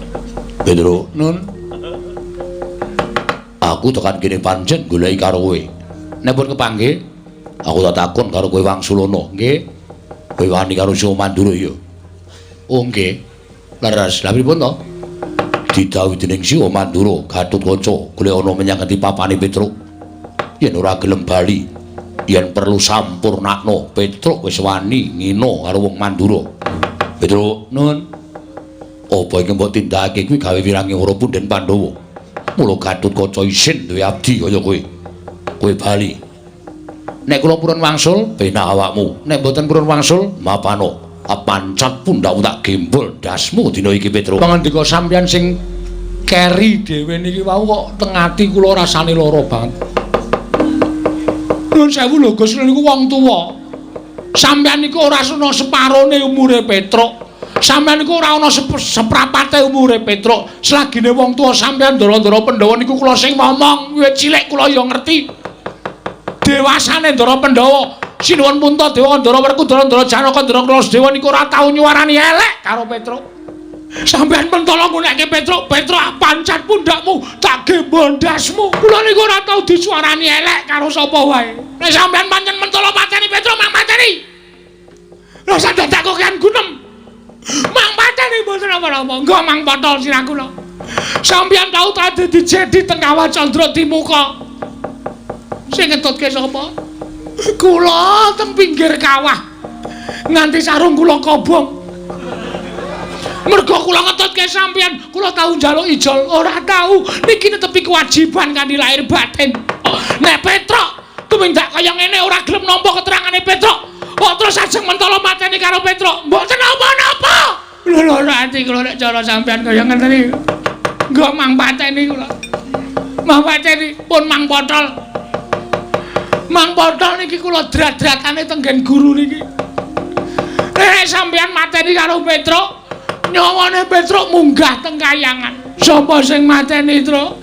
Petruk, Nun. Aku tekan kene pancen goleki karo kowe. Nek pun kepanggih, Aku tak takon karo kowe Wangsulana, nggih. Kowe wani karo Sio Mandura ya. Oh nggih. Leres, lha pripun to? Didhawuhi dening Sio Mandura, Gatotkaca golek ana menyang ngendi papane Petruk. Yen ora gelem bali, yen perlu sampurnakno, Petruk wis wani ngino karo wong Mandura. Petruk, nun. Apa iki mbok tindakake kuwi gawe wirange ora punden Pandhawa. Mula Gatotkaca isin duwe abdi kaya kowe. Kowe bali. Nek kula purun wangsul, penak awakmu. Nek mboten purun wangsul, mapano. Pancat pundhakmu tak gembol dasmu dina iki Petruk. Pangandika sampeyan sing keri dhewe niki wau kok teng ati kula rasane lara banget. Nuwun sewu lho Gus, niku wong tuwa. Sampeyan niku ora ana separone umure Petruk. Sampeyan niku ora ana seprapate umure Petruk. Selagine wong tuwa sampeyan Ndara-ndara Pandhawa niku kula sing ngomong, wiwit cilik kula ya ngerti. Dewasane Ndara Pandhawa, Sinuwun Puntadewa, Ndara Werkudara, Ndara Janaka, Ndara Krasdewa niku ora tau nyuwarani elek karo Petruk. Sampeyan mentala ngunekke Petruk, Petruk pancat pundhakmu, tak gembol ndasmu. Kula niku ora tau disuarani elek karo sapa wae. Nek sampeyan pancen mentala mateni Petruk, mang mateni. Lha sadaya tak kokean gunem. Mang pateni mboten apa-apa. Engko mang potol sirah kula. Sampeyan tau tak dadi jedi teng Kawah Candra Timuka. Sing ngetutke sapa? Kula teng pinggir kawah. Nganti sarung kula kobong. Mergo kula ngetutke sampeyan, kula tau njaluk ijol, ora tau. Niki netepi kewajiban kanthi lahir batin. Nek Petruk tumindak kaya ngene ora gelem nampa keterangane Petruk. Kok terus ajeng mentala mateni karo Petruk? Mboten napa-napa. Lho ati kula nek cara sampeyan kaya ngeten iki. Nggo mang pateni kula. Mang pateni pun mang potol. Mang potol niki kula drat-dratane tenggen guru niki. Nek sampeyan mateni karo Petruk, nyawane Petruk munggah teng kayangan. Sapa sing mateni, Truk?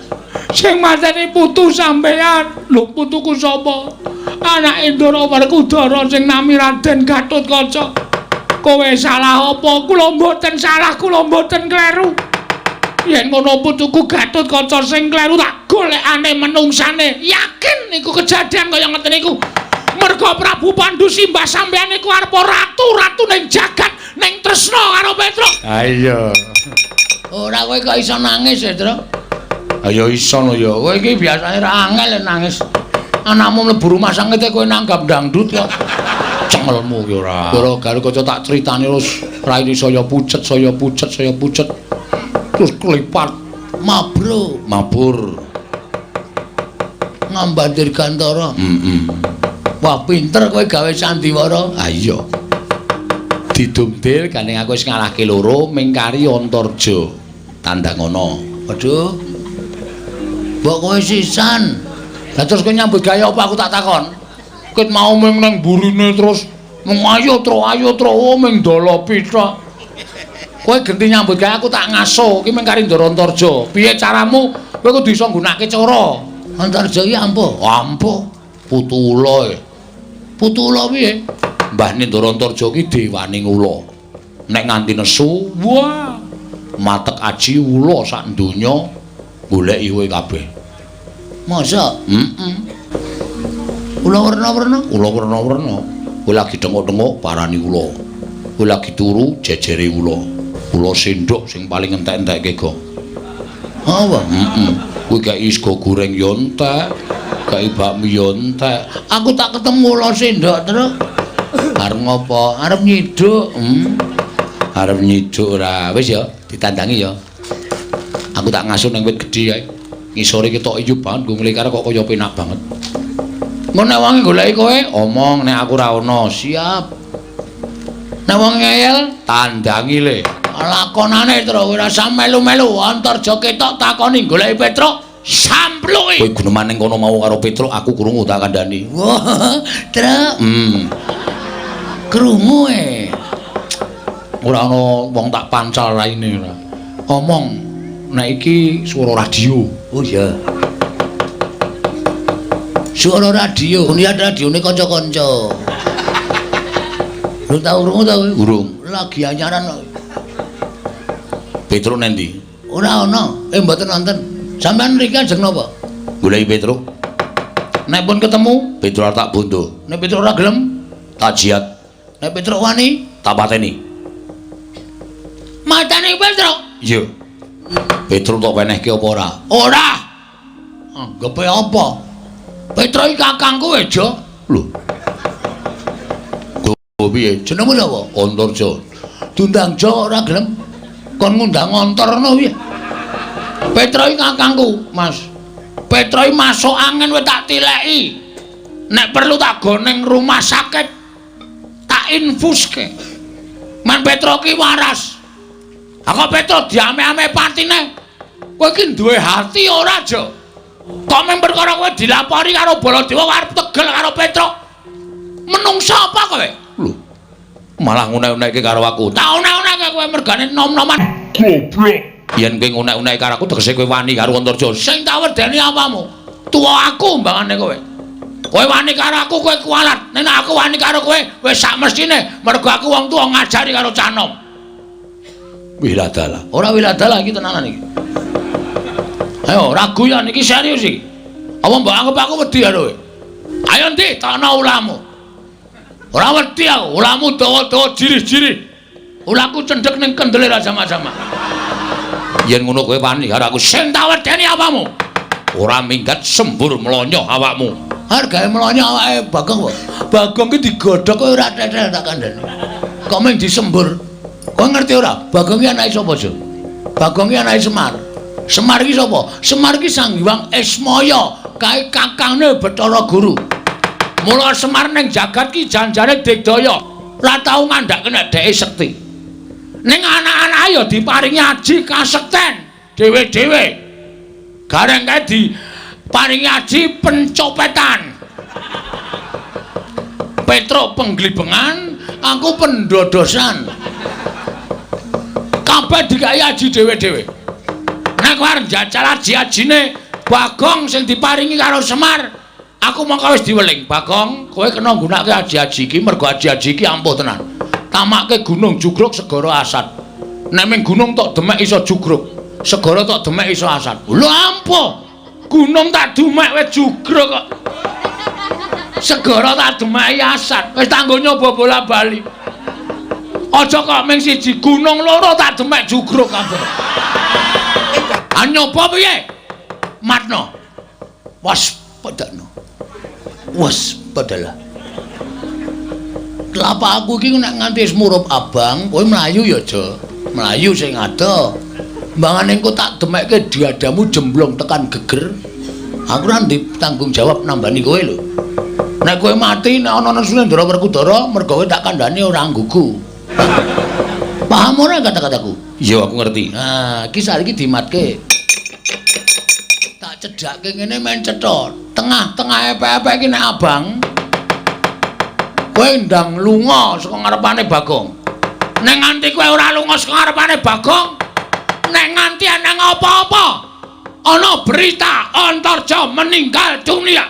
Sing mateni putu sampeyan. Lho, putuku sapa? Anake Ndara Werkudara sing nami Raden Gatotkaca. Kowe salah apa? Kula mboten salah, kula mboten kleru. Yen ngono putuku Gatotkaca sing kleru tak golekane menungsane. Yakin niku kejadian kaya ngeten niku. Merga Prabu Pandhu simbah sampeyan niku arepa ratu-ratu ning jagat, ning tresna karo Petruk.
Ha iya.
Ora kowe kok iso nangis ya, Truk? Ha ya iso lho ya. Kowe iki biasane ra angel nangis. Anakmu mlebu rumah sakit kowe nanggap dangdut kok. Cengelmu ki ora. Gara-gara kaca tak critani terus raine saya pucet, saya pucet, saya pucet. Terus kelipat mabur. Ngambandir Gantara. Wah, pinter kowe gawe sandiwara. Ha iya. Didumdil gandeng aku wis ngalahke loro mingkari Antarja. Tandangono. Waduh. Mbok kowe sisan. Lah terus kowe nyambut gawe apa aku tak takon? Kowe mau ming nang burine terus ayo tro ming dolopi tok. Kowe genti nyambut gawe aku tak ngaso. Iki mingkari Ndara Antarja. Piye caramu? Kowe kudu iso nggunakake cara. Antarja iki ampuh. Ampuh. Putula. Putula piye? Mbahne Ndara Antarja ki dewaning ula. Nek nganti nesu, wah, matek aji ula sak donya goleki kowe kabeh. Masa? Ula werna-werna? Ula werna-werna. Kowe lagi dengok-dengok parani ula. Kowe lagi turu jejere ula. Ula sendok sing paling entek-entekke go. Apa? Kowe gak sego goreng yo entek, gak bakmi yo entek. Aku tak ketemu ula sendok terus. Arep ngopo? Arep nyiduk. Arep nyiduk ora. Wis ya, ditandangi ya. Aku tak ngasuh ning wit gedhe ae. Ngisore ketok iyup banget, nggo nglikar kok kaya penak banget. Mun nek wong goleki kowe, omong nek aku ora ana, siap. Nek wong ngeyel, tandangi le. Lakonane terus ora usah melu-melu, Antarja ketok takoni goleki Petruk, sampluki. Kowe guneman ning kono mau karo Petruk, aku krungu tak kandhani. Wah, Truk. Krungu ora ana wong tak pancal raine ora. Omong nek iki swara radio. Oh iya. Swara radio, lihat radione kanca-kanca. Lu tau urung ta kowe? Urung. Lagi anyaran kok. Petruk nendi? Ora ana. Mboten wonten. Sampeyan mriki ajeng napa? Goleki Petruk. Nek pun ketemu, Petruk tak bondo. Nek Petruk ora gelem, tak jiat. Nek Petruk wani, tak pateni. Matane Petruk? Iya. Petruk tak wenehke apa ora? Ora. Anggepe apa? Petruk iki kakangku ejo. Lho. Go piye? Jenengmu apa? Antarja. Diundang Jo ora gelem. Kon ngundang ngontorno piye? Petruk iki kakangku, Mas. Petruk iki masuk angin wis tak tileki. Nek perlu tak goneng rumah sakit. Tak infuske. Man Petruk iki waras. Aku Petruk diame-ame patine. Kowe iki duwe hati ora, Jo? Kok mung perkara kowe dilapori karo Baladewa arep tegel karo Petruk. Menungsa apa kowe? Lho. Malah ngunek-unekke karo aku. Tak unek-unekke kowe mergane nom-noman.
Goblok.
Yen kowe ngunek-unek karo aku tegese kowe wani karo Antarja. Sing tak wedeni apamu? Tuwa aku mbangane kowe. Kowe wani karo aku kowe kualat. Nek aku wani karo kowe wis sak mestine mergo aku wong tuwa ngajari karo Canom. Wiladala. Ora wiladala iki tenanan iki. Ayo ragu ya niki serius iki. Apa mbok anggap aku wedi karo kowe? Ayo ndi takno ulamu. Ora wedi aku, ulamu dawa-dawa jirih-jirih. Ulaku cendhek ning kendele ra sama-sama. Yen ngono kowe wani karo aku sing tak wedeni apamu? Ora minggat sembur mlonyo awakmu. Hargae mlonyo awake Bagong kok. Bagong ki digodhog kowe ora tetel tak kandhani. Kok mung disembur. Kowe ngerti ora? Bagong ki anake sapa, Jo? Bagong ki anake Semar. Semar ki sapa? Semar ki Sang Hyang Ismaya, kae kakangne Bathara Guru. Mula Semar ning jagat ki janjane digdaya. Ora tau ngandhake nek dheke sekti. Ning anak-anak ya diparingi aji kasekten dhewe-dhewe. Gareng kae diparingi aji pencopetan. Petruk penglibengan, aku pendodosan. Kabeh dikai aji dhewe-dhewe. Nek kowe arep njajal aji-ajine Bagong sing diparingi karo Semar, aku mongko wis diweling. Bagong, kowe kena nggunakake aji-aji iki mergo aji-aji iki ampuh tenan. Tamake gunung jugruk segara asat. Nek ming gunung tok demek iso jugruk, segara tok demek iso asat. Lho ampuh. Gunung tak demek wis jugruk kok. Segara tak demek asat. Wis tanggo nyoba bola-bali. Aja kok ming siji gunung loro tak demek jugruk kabeh. Nyoba piye? Matno. Waspadano. Waspadalah. Kelapa aku iki nek nganti wis murup abang, kowe mlayu ya, Jo. Mlayu sing ado. Mbangane engko tak demekke diadamu jemblong tekan geger. Aku ora ndek tanggung jawab nambani kowe lho. Nek kowe mati nek ana Sunendra Werkudara, mergo kowe tak kandhani ora nggugu. Paham ora kata-kataku? Iya, aku ngerti. Nah, iki saiki dimatke. Tak cedhake ngene men cetha. Tengah-tengah epek-epek iki nek abang kowe ndang lunga saka ngarepane Bagong. Nek nganti kowe ora lunga saka ngarepane Bagong, nek nganti ana apa-apa, ana berita Antarja meninggal dunia.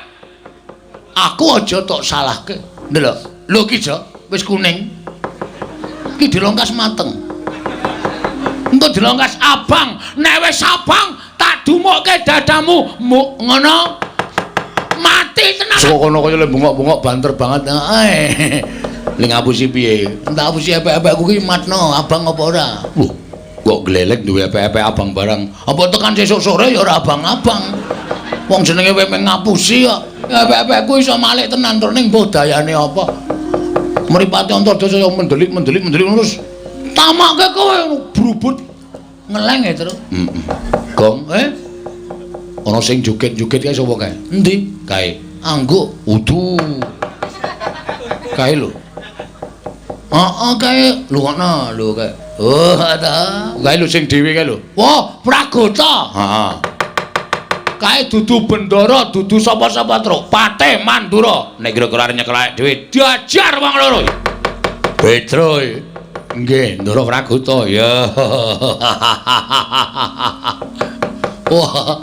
Aku aja tok salahke. Ndelok, lho ki Jo, wis kuning. Ki dilongkas mateng. Engko dilongkas abang, nek wis abang tak dumukke dadamu ngono. Mati tenan. Saka kono kaya le bengok-bengok banter banget. Ning ngapusi piye? Tak apusi epek-epekku ki matno, abang apa ora? Kok glelek duwe epek-epek abang barang. Apa tekan sesuk sore ya ora abang-abang. Wong jenenge kowe ngapusi kok. Epek-epekku iso malik tenan tur ning mbok dayane apa? Mripate Antarja saya mendelik terus tamake kowe brubut ngeleng terus. Gong, ana sing joget-joget kae sapa kae? Endi? Kae. Angguk, udu. Kae lho. Kae lho ngono lho kae. Oh, ta. Kae lho sing dhewe kae lho. Wah, Pragota. Heeh. Kae dudu bendara, dudu sapa-sapa truk. Patih Mandura. Nek kira-kira arep nyekel dhewe diajar wong loro. Petruk. Nggih, Ndara Pragota. Ya. Wah.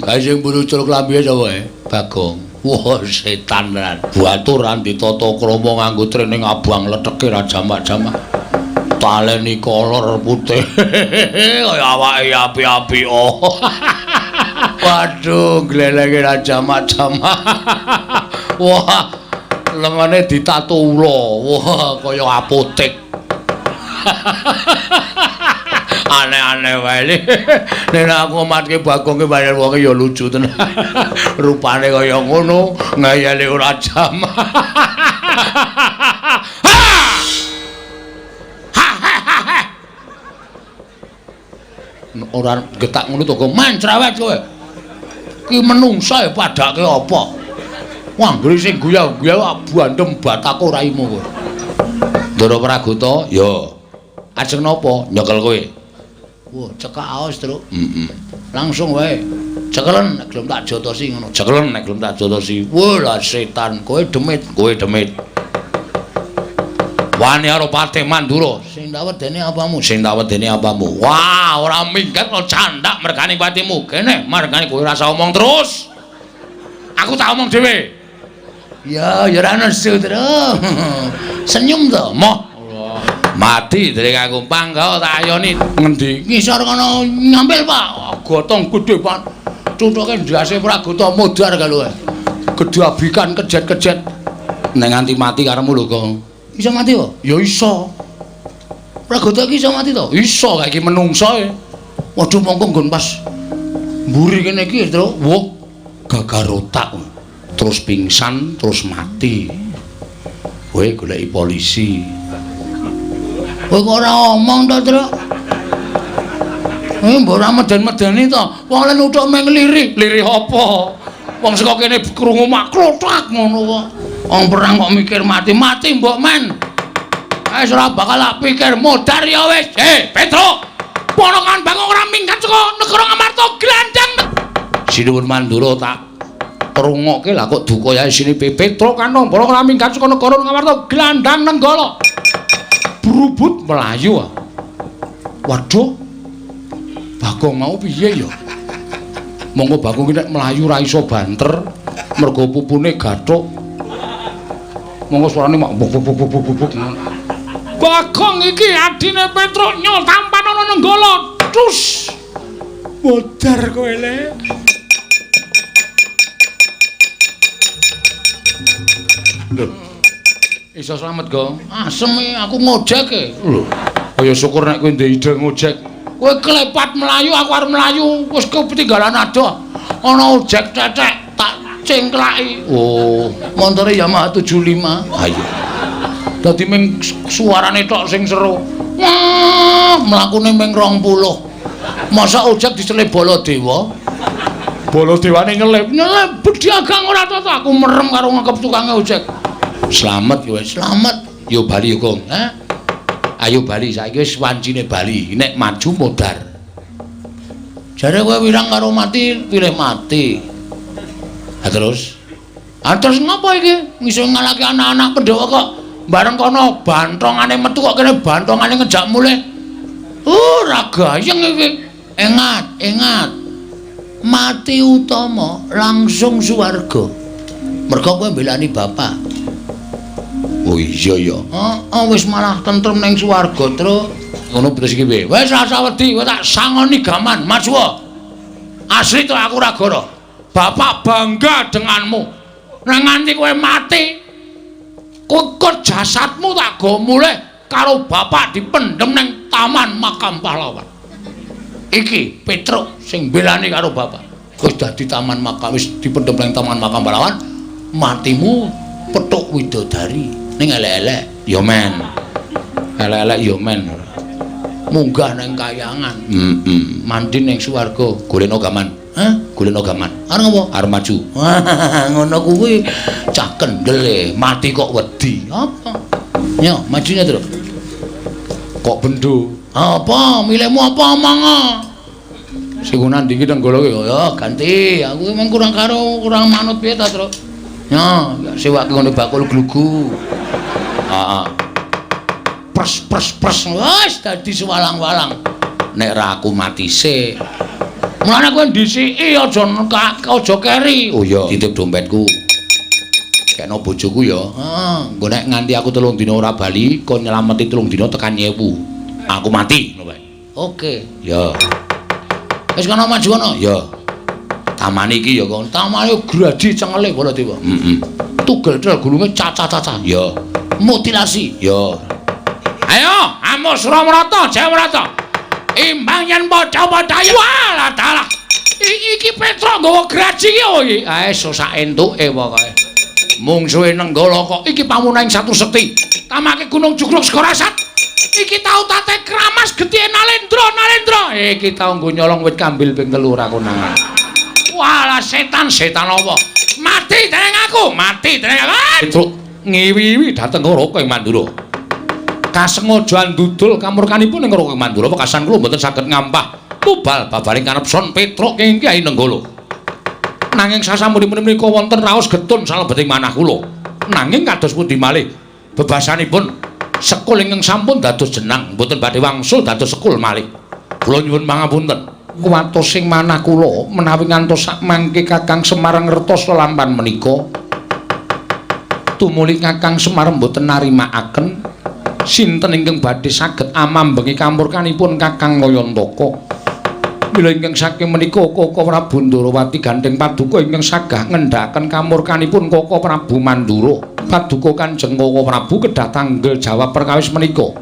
Kae sing burucul klambi sapa Bagong. Wah, setan tenan. Baturan ditata krama nganggo trening abang leteke ra jamak-jamak. Taleni kolor putih kaya awake api-api. Oh. Waduh, glelenge ra jamak-jamak. Wah, lengane ditato ula. Wah, kaya apotek. Aneh-aneh wae. Nek aku ngomatke Bagong ki pancen wong ya lucu tenan. Rupane kaya ngono, ngayale ora jamak. Ora getak ngono to, men cerewet kowe. Ki menungsa ya padake apa? Wah, nggri sing guyah-guyah bandem batako raimu kowe. Ndara Pragoto, ya. Ajeng napa? Nyekel kowe. Wah, cekak aos, Truk. Langsung wae. Cekelen nek gelem tak jotosi ngono. Cekelen nek gelem tak jotosi. Wah, lah setan, kowe demit. Wani karo Patih Mandura. Sing tak wedeni apamu? Wah, ora minggat kok candak mergane patimu. Kene, mergane kowe rasa omong terus. Aku tak omong dhewe. Ya, ya ora nesu, Truk. Senyum to, moh. Mati dereng aku panggawa tak ayoni ngendi ngisor kono nyampil Pak gotong gedhe Pak cuthuke ndase Pragoto modar kalau gedhabikan kejet-kejet nek nganti mati karemu lho kok iso mati kok ya iso Pragoto iki iso mati to iso kae iki menungso e waduh mongko nggon pas mburi kene iki Truk wuk gagar otak terus pingsan terus mati kowe goleki polisi. Kowe kok ora omong to, Truk? Mbok ora meden-medeni to. Wong len uthuk meng lirih. Lirih apa? Wong saka kene krungu mak klothak ngono kok. Wong perang kok mikir mati-mati mbok men. Wis ora bakal tak pikir modar ya wis. Petro. Ponokan Bagong ora minggat saka negara Ngamarta glandang. Sinuwun Mandura tak rungokke lah kok duka ya sini Petro kan nomboro ora minggat saka negara Ngamarta glandang nenggala. Berubut melayu. Waduh. Bagong mau piye ya? Monggo Bagong iki nek melayu ra iso banter mergo pupune gathuk. Monggo suarane mak buk. Bagong iki adine Petro nyol tampan ana nenggala. Tus. Modar kowe le. Lho. Iso slamet go. Asem aku ngojek e. Lho. Kaya syukur nek kowe ndek ide ngojek. Kowe klepat melayu aku arep melayu wis ketinggalan adoh. Ana ojek cecek tak cengklaki. Oh, montore Yamaha 75. Ayo. Dadi ming suarane tok sing seru. Wah, mlakune ming 20. Masa ojek diselip Baladewa? Baladewane nyelip bedhiagang ora to aku merem karo ngekep tukange ojek. Slamet yo slamet yo bali yo Kong ayo bali saiki wis wancine bali nek maju modar jare kowe wirang karo mati pilih mati terus ngapa iki ngiso ngalake anak-anak Pandhawa kok bareng kono bantongane metu kok kene bantongane ngejak mulih ora gayeng iki ingat mati utama langsung swarga mergo kowe mbelani bapak. Oh iya ya. Wis malah tentrem ning swarga, Truk. Ngono terus iki piye? Wis rasa wedi, kowe tak sangoni gaman, maju. Asli to aku ora goro. Bapak bangga denganmu. Nek nganti kowe mati, kokot jasadmu tak go mulih karo bapak dipendhem ning Taman Makam Pahlawan. Iki Petruk sing belani karo bapak. Wis dadi Taman Makam, wis dipendhem ning Taman Makam Pahlawan, matimu petuk widodari. Ning elek-elek ya men. Elek-elek ya men. Munggah ning kayangan. Mandi ning swarga, golekno gaman. Golekno gaman. Arep ngopo? Arep maju. Ngono kuwi cah kendel e, mati kok wedi. Apa? Yo, majune terus. Kok bendo? Apa? Milihmu apa omong? Sing nandi iki tenggolo ki ya ganti. Aku memang kurang manut piye ta, Truk? Ya, sewake ngono bakul glugu. Pres wis dadi sewalang-walang. Nek ra aku mati sik. Mulane kowe ndisiki aja keri. Oh iya, titip dompetku. Kekno bojoku ya. Engko nek nganti aku 3 dina ora bali, kon nyelameti 3 dina tekan 1000. Aku mati ngono wae. Oke. Ya. Wis kono maju kono. Ya. Taman iki ya kok. Taman yo gradi cengele Baladewa. Tugel del gulunge caca-caca. Ya. Mutilasi. Ya. Ayo, Amus Ramrata, Jayamrata. Imbang yen padha-padha. Walah dalah. Iki Petra nggawa graji iki. Ae susah entuke pokoke. Mungsuhe Nenggala kok iki pamunaing satu sekti. Tamake Gunung Jugruk Segarasat. Iki tau tate kramas Getih Nalendra. Iki tau nggo nyolong wit kambil ping 3 ora konangan. Walah setan apa? Mati dening aku. Petruk ngiwi-iwi dhateng Raka ing Mandura. Kasengaja ndudul kamurkanipun ing Raka ing Mandura pekasan kula mboten saged ngampah tubal babaring kanepson Petruk ing Kyai Nenggala. Nanging sasampunipun menika wonten raos getun salebeting manah kula. Nanging kados pundi malih bebasanipun sekul ingkang sampun dados jenang mboten badhe wangsul dados sekul malih. Kula nyuwun pangapunten. Kuwatosing manah kula menawi ngantos sak mangke Kakang Semar ngertos lampan menika tumuli Kakang Semar mboten narimakaken sinten ingkang badhe saged amambengi kamurkanipun Kakang Ngayantaka. Mila ingkang saking menika Koko Prabu Ndarawati gandeng paduka ingkang sagah ngendhakaken kamurkanipun Koko Prabu Mandura. Paduka Kanjeng Koko Prabu kedah tanggel jawab perkawis menika.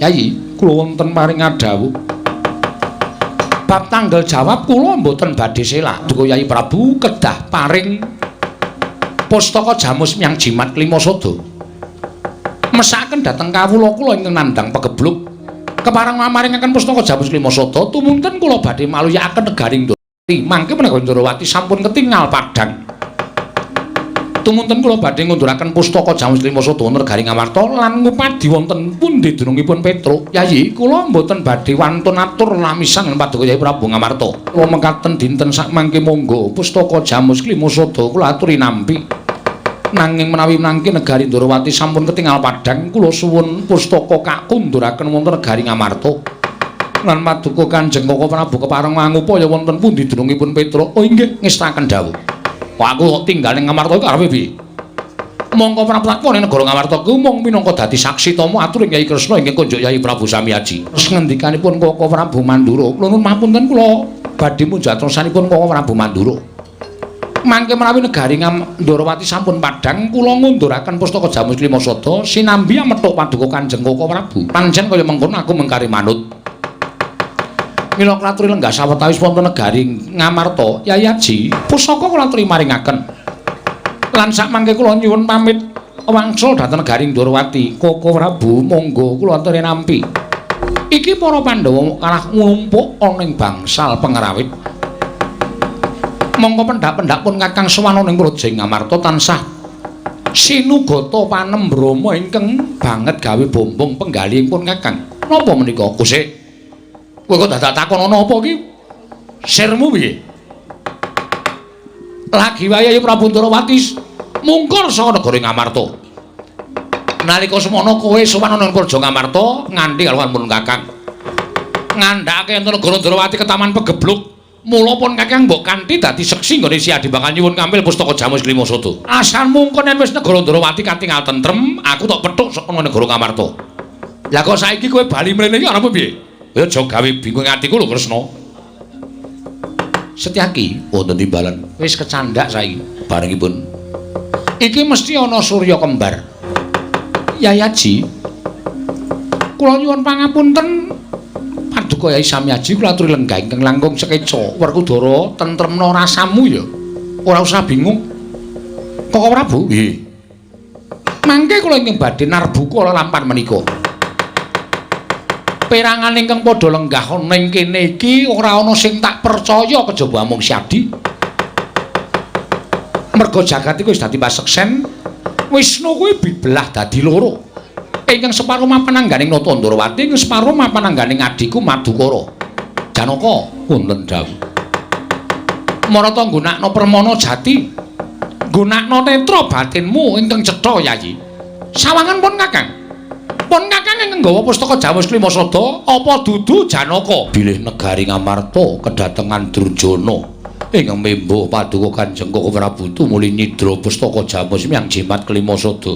Yayi, kula wonten paring adhawuh. Bab tanggal jawab kula mboten badhe selak. Duka Yai Prabu kedah paring pustaka jamus miyang Jimat Klimasada. Mesakaken dhateng kawula kula ingkang nandhang pegebluk. Kepareng maringaken pustaka jamus Klimasada tumunten kula badhe maluyakaken negaring Ndarawati. Mangke menawi Ndarawati sampun ketingal padhang. Tumunten kula badhe ngunduraken pustaka jamus Klimasada wonten negaring Amarta lan ngupadi wonten pundi dunungipun Petruk. Yayi, kula mboten badhe wantun atur lamisan paduka Yai Prabu Ngamarta. Kula mekaten dinten sak mangke monggo pustaka jamus Klimasada kula aturi nampi. Nanging menawi mangke negari Ndarawati sampun ketingal padhang, kula suwun pustaka kakunduraken wonten negari Ngamarta. Lan paduka Kanjeng Koko Prabu kepareng mangupaya wonten pundi dunungipun Petruk. Oh inggih, ngestaken dawuh. Kok aku kok tinggal ning Ngamarta iku arepe piye? Mongko praptakone negara Ngamarta ku mung minangka dadi saksi tama aturing Kyai Kresna inggih kunjuk Yai Prabu Samyaji. Terus ngendikanipun Koko Prabu Mandura, kula nuwun mapunten kula badhe mujatrosanipun Koko Prabu Mandura. Mangke menawi negari Ndarawati sampun padhang, kula ngunduraken pustaka jamus Klimasada sinambi amethuk paduka Kanjeng Koko Prabu. Panjen kaya mengkono aku mengkari manut. Mila kula aturi lenggah sawetawis wonten negari Ngamarta, Yai Aji, pusaka kula aturi maringaken. Lan sak mangke kula nyuwun pamit wangsul dhateng negari Ndarawati. Koko Prabu, monggo kula aturi nampi. Iki para Pandhawa kalah ngumpuk ana ing bangsal pengrawit. Monggo pendak-pendak pun Kakang Sawana ning Praja Ngamarta tansah sinugata panembrama ingkang banget gawe bombong penggalihipun Kakang. Napa menika? Kusik. Kowe kok dadak takon ana apa iki? Sirmu piye? Lagi wae Yai Prabu Ndarawati mungkur saka negara Ngamarta. Nalika semana kowe sowan ana ing Praja Ngamarta nganti karo pun Kakang. Ngandhake enten negara Ndarawati ke taman pegebluk. Mula pun Kakang mbok kanthi dadi seksi nggone Si Adi bakal nyuwun kampil pustaka jamus Klimasada. Asal mungkon yen wis negara Ndarawati katingal tentrem, aku tok pethuk saka negara Ngamarta. Lah kok saiki kowe bali mrene iki ana apa piye? Ya aja gawe bingung atiku lho Kresna. Setyaki wonten timbalan. Wis kecandhak saiki barengipun. Iki mesti ana Surya kembar. Yai Aji. Kula nyuwun pangapunten paduka Yai Samyaji kula aturi lenggah ingkang langkung sekeca. Werkudara tentremna rasamu ya. Ora usah bingung. Koko Prabu. Nggih. Mangke kula ingkang badhe narbuka lampan menika. Perangan ingkang padha lenggah ning kene iki ora ana sing tak percaya kejaba mung Si Adi. Merga jagat iki wis dadi paseksen, Wisnu kuwi bibelah dadi loro. Ingkang separo mapan angganing Nata Ndarawati, ing separo mapan angganing adiku Madukara. Janaka wonten dawuh. Marata nggunakna permana jati. Nggunakna netra batinmu ingkang cetha Yayi. Sawangan pun Kakang. Pun Kakang ingkang nggawa pustaka jamus Klimasada apa dudu Janaka bilih negari Ngamarta kedatengan Durjana ingkang membuh paduka Kanjeng Koko Prabu tumuli nyidra pustaka jamus miyang Jimat Klimasada.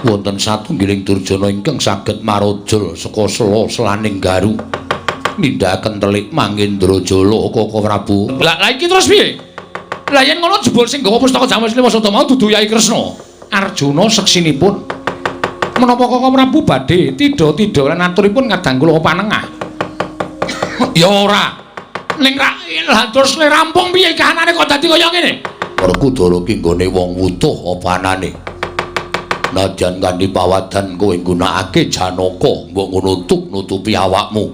Wonten satunggiling Durjana ingkang saged marajul saka sela-selaning garu. nindakaken telik Mangendrajala Koko Prabu. Lah iki terus piye? Lah yen ngono jebul sing nggawa pustaka Jamus Klima Sada mau dudu Yai Kresna. Arjuna seksinipun menapa Koko Prabu badhe tidha-tidha lan aturipun ngadang kula panengah. Ya ora. Ning ra terus le rampung piye kahanane kok dadi kaya ngene? Werkudara ki nggone wong wutuh apa anane? Nadyan kanthi pawadan kowe nggunakake Janaka mbok nutupi awakmu.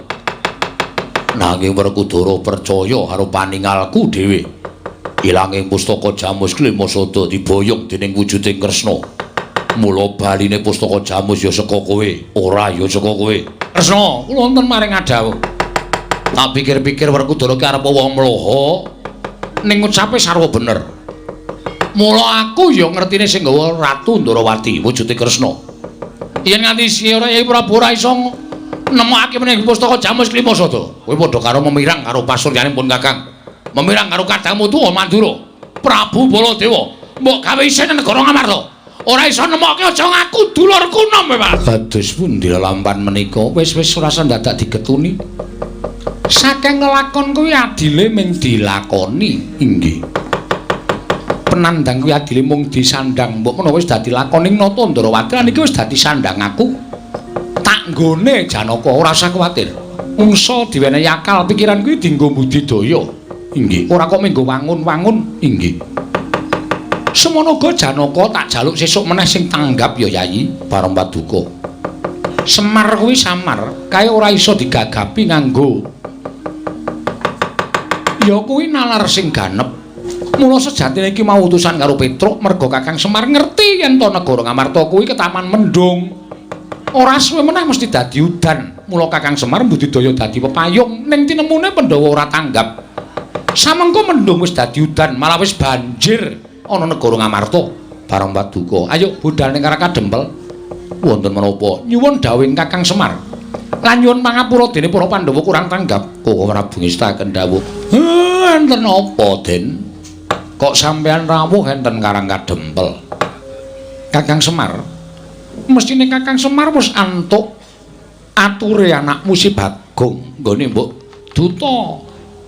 Nanging Werkudara percaya karo paningalku dhewe. Ilanging pustaka Jamus Klima Sada diboyong dening wujuding Kresna. Mula baline pustaka Jamus ya saka kowe, ora ya saka kowe. Kresna, kula wonten maring adhawuh. Tak pikir-pikir Werkudara ki arep wong mloha ning ucape sarwa bener. Mula aku ya ngertine sing nggawa Ratu Ndarawati wujude Kresna. Yen nganti sira Yai Prabu ora iso nemokake meneh pustaka Jamus Klima Sada, kowe padha karo memirang karo pasuryanipun Kakang. Memirang karo kadangmu tuwa Mandura, Prabu Baladewa, mbok gawe isin negara Ngamarta. Ora iso nemokke aja ngaku dulurku nom, Pak. Dados pundi lampahan menika wis-wis ora dadak digetuni. Saking ngelakon kuwi adile mung dilakoni, inggih. Penandang kuwi adile mung disandang, mbok menawa wis dadi lakoning Nata Ndarawati lan iki wis dadi sandang aku. Tak nggone Janaka ora usah kuwatir. Mungsa diwenehi akal pikiran kuwi dienggo budidaya. Inggih, ora kok menggo wangun-wangun, inggih. Semono uga Janaka tak jaluk sesuk meneh sing tanggap ya Yayi bareng paduka. Semar kuwi samar, kae ora iso digagapi nganggo ya kuwi nalar sing ganep. Mula sejatine iki mau utusan karo Petruk merga Kakang Semar ngerti yen to negara Ngamarta kuwi ketaman mendung. Ora suwe meneh mesti dadi udan. Mula Kakang Semar mbudidaya dadi pepayung ning tinemune Pandhawa ora tanggap. Samengko mendung wis dadi udan, malah wis banjir ana negara Ngamarta bareng paduka. Ayo budal ning Karaka Dempel. Wonten menapa? Nyuwun dawuh Kakang Semar. Lan nyuwun pangapura dene para Pandhawa kurang tanggap. Koko Prabu ngestaken dawuh. Enten apa, Den? Kok sampean rawuh enten Karang Kadempel? Kakang Semar. Mestine Kakang Semar wis antuk ature anakmu si Bagong nggone mbok duta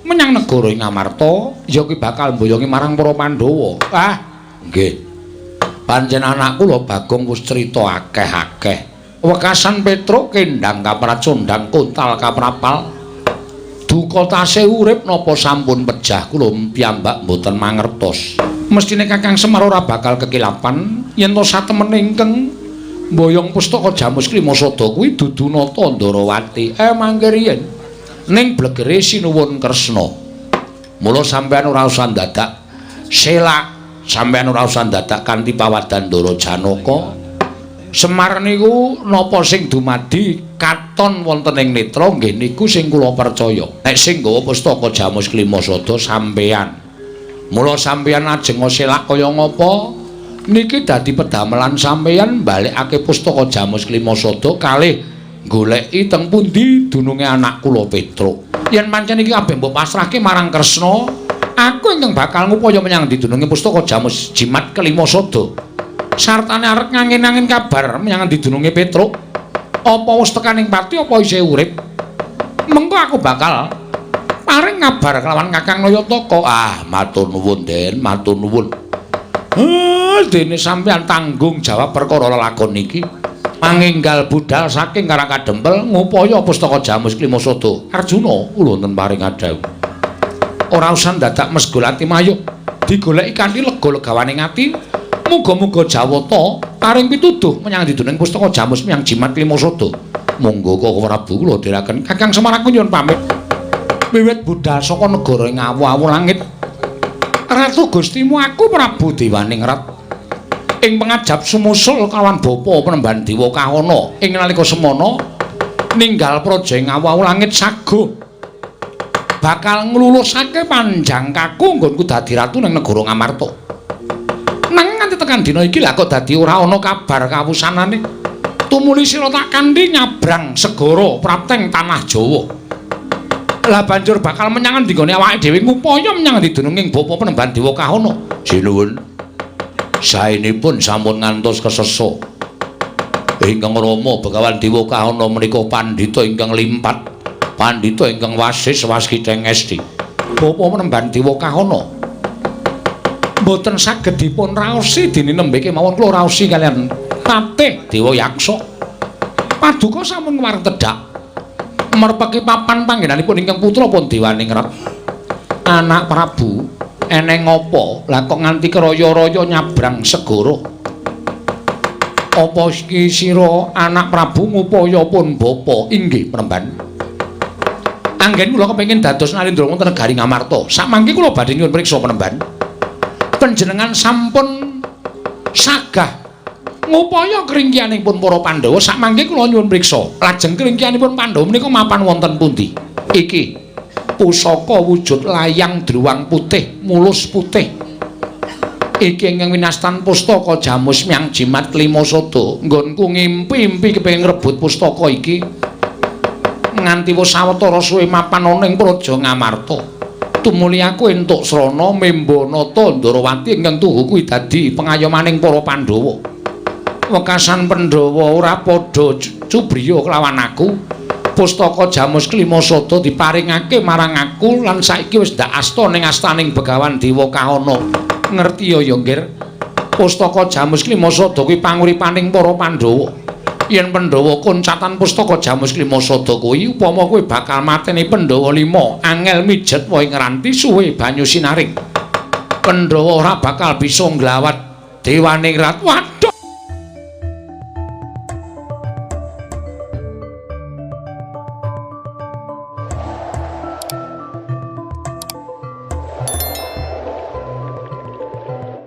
menyang negara Ngamarta, ya kuwi bakal mboyongi marang para Pandhawa. Ah, nggih. Pancen anakku lho Bagong wis crita akeh-akeh. Wekasan Petruk kendang kapracondang kontal kaprapal. Duka tasih urip napa sampun pejah kula piyambak mboten mangertos. Mestine Kakang Semar ora bakal kekilapan yen to satemene ingkang mboyong pustaka Jamus Klima Sada kuwi dudu Nata Ndarawati. Mangke riyen ning blegere sinuwun Kresna. Mula sampean ora usah dadak selak, sampean ora usah dadak kanthi pawadan Ndara Janaka. Semar niku napa sing dumadi katon wonten ing netra nggih niku sing kula percaya. Nek sing nggawa pustaka Jamus Klima Sada sampean. Mula sampean ajeng selak kaya ngapa niki dadi pedamelan sampean balekake pustaka Jamus Klima Sada kalih goleki teng pundi dununge anak kula Petruk. Yen pancen iki kabeh mbok pasrahke marang Kresna, aku ingkang bakal ngupaya menyang didununge pustaka Jamus Jimat Klima Sada. Sartane arep ngangin-angin kabar menyang didununge Petruk. Apa wis tekaning pati apa isih urip? Mengko aku bakal paring ngabar kelawan Kakang Nayataka. Ah, matur nuwun, Den, matur nuwun. Dene sampeyan tanggung jawab perkara lelakon iki. Manginggal budal saking Karang Kadempel ngupaya pustaka Jamus Klima Sada. Arjuna kula wonten paring adhawuh. Ora usah dadak mesgul ati mayuk. Digoleki kanthi lega-legawaning ati. Muga-muga Jawata paring pituduh menyang diduning pustaka Jamus menyang Jimat Klima Sada. Monggo Koko Prabu kula dherekaken Kakang Semar aku nyuwun pamit. Wiwit budal saka negara ing awu-awu langit. Ratu Gustimu aku Prabu Dewaningrat. Ing pangajap sumusul kalawan bapa Penemban Dewa Kahana ing nalika semana ninggal praja ing awu-awu langit saguh bakal nglulusake panjang kaku nggonku dadi ratu ning negara Ngamarta. Nanging nganti tekan dina iki lha kok dadi ora ana kabar kawusanane. Tumuli sira tak kanthi nyabrang segara prapteng tanah Jawa. Lah banjur bakal menyang nggone awake dhewe ngupaya menyang didununging bapa Penemban Dewa Kahana. Sinuwun. Saenipun sampun ngantos kesesa. Ingkang Rama Begawan Dewa Kahana menika pandhita ingkang limpat Pandhita ingkang wasis waskithing ngesti. Bapa menemban Dewa Kahana. Mboten saged dipun raosi dene nembe kemawon kula raosi kalian Patih Dewa Yaksa. Paduka sampun wareng tedhak. Merpeki papan panggenanipun ingkang putra pun Dewaningrat. Anak Prabu, eneng ngopo? Lah kok nganti keroyo-royo nyabrang segara? Apa iki sira anak Prabu ngupaya pun bapa? Inggih, Penemban. Anggen kula kepengin dados narendra wonten negari Ngamarta. Samangke kula badhe nyuwun priksa Penemban. Panjenengan sampun sagah ngupaya keringkianipun para Pandhawa. Samangke kula nyuwun priksa, lajeng keringkianipun Pandhawa menika mapan wonten pundi? Iki pusaka wujud layang druwang putih, mulus putih. Iki ingkang winastan pustaka Jamus Myang Jimat Klima Sada. Nggonku ngimpi-impi kepengin ngrebut pustaka iki. Nganti wis sawetara suwe mapan ana ing Praja Ngamarta. Tumuli aku entuk srana Membanata Ndarawati ingkang tuhu kuwi dadi pengayomaning para Pandhawa. Wekasan Pandhawa ora padha cubriya kelawan aku. Pustaka Jamus Klima Sada diparingake marang aku lan saiki wis ndak asta ning astaning Begawan Dewa Kahana. Ngerti ya Nggir? Pustaka Jamus Klima Sada kuwi panguripaning para Pandhawa. Yen Pandhawa koncatan pustaka Jamus Klima Sada kuwi upama kowe bakal mateni Pandhawa 5 angel mijet wae ngranti suwe banyu sinaring. Pandhawa ora bakal bisa nglawat Dewaningrat.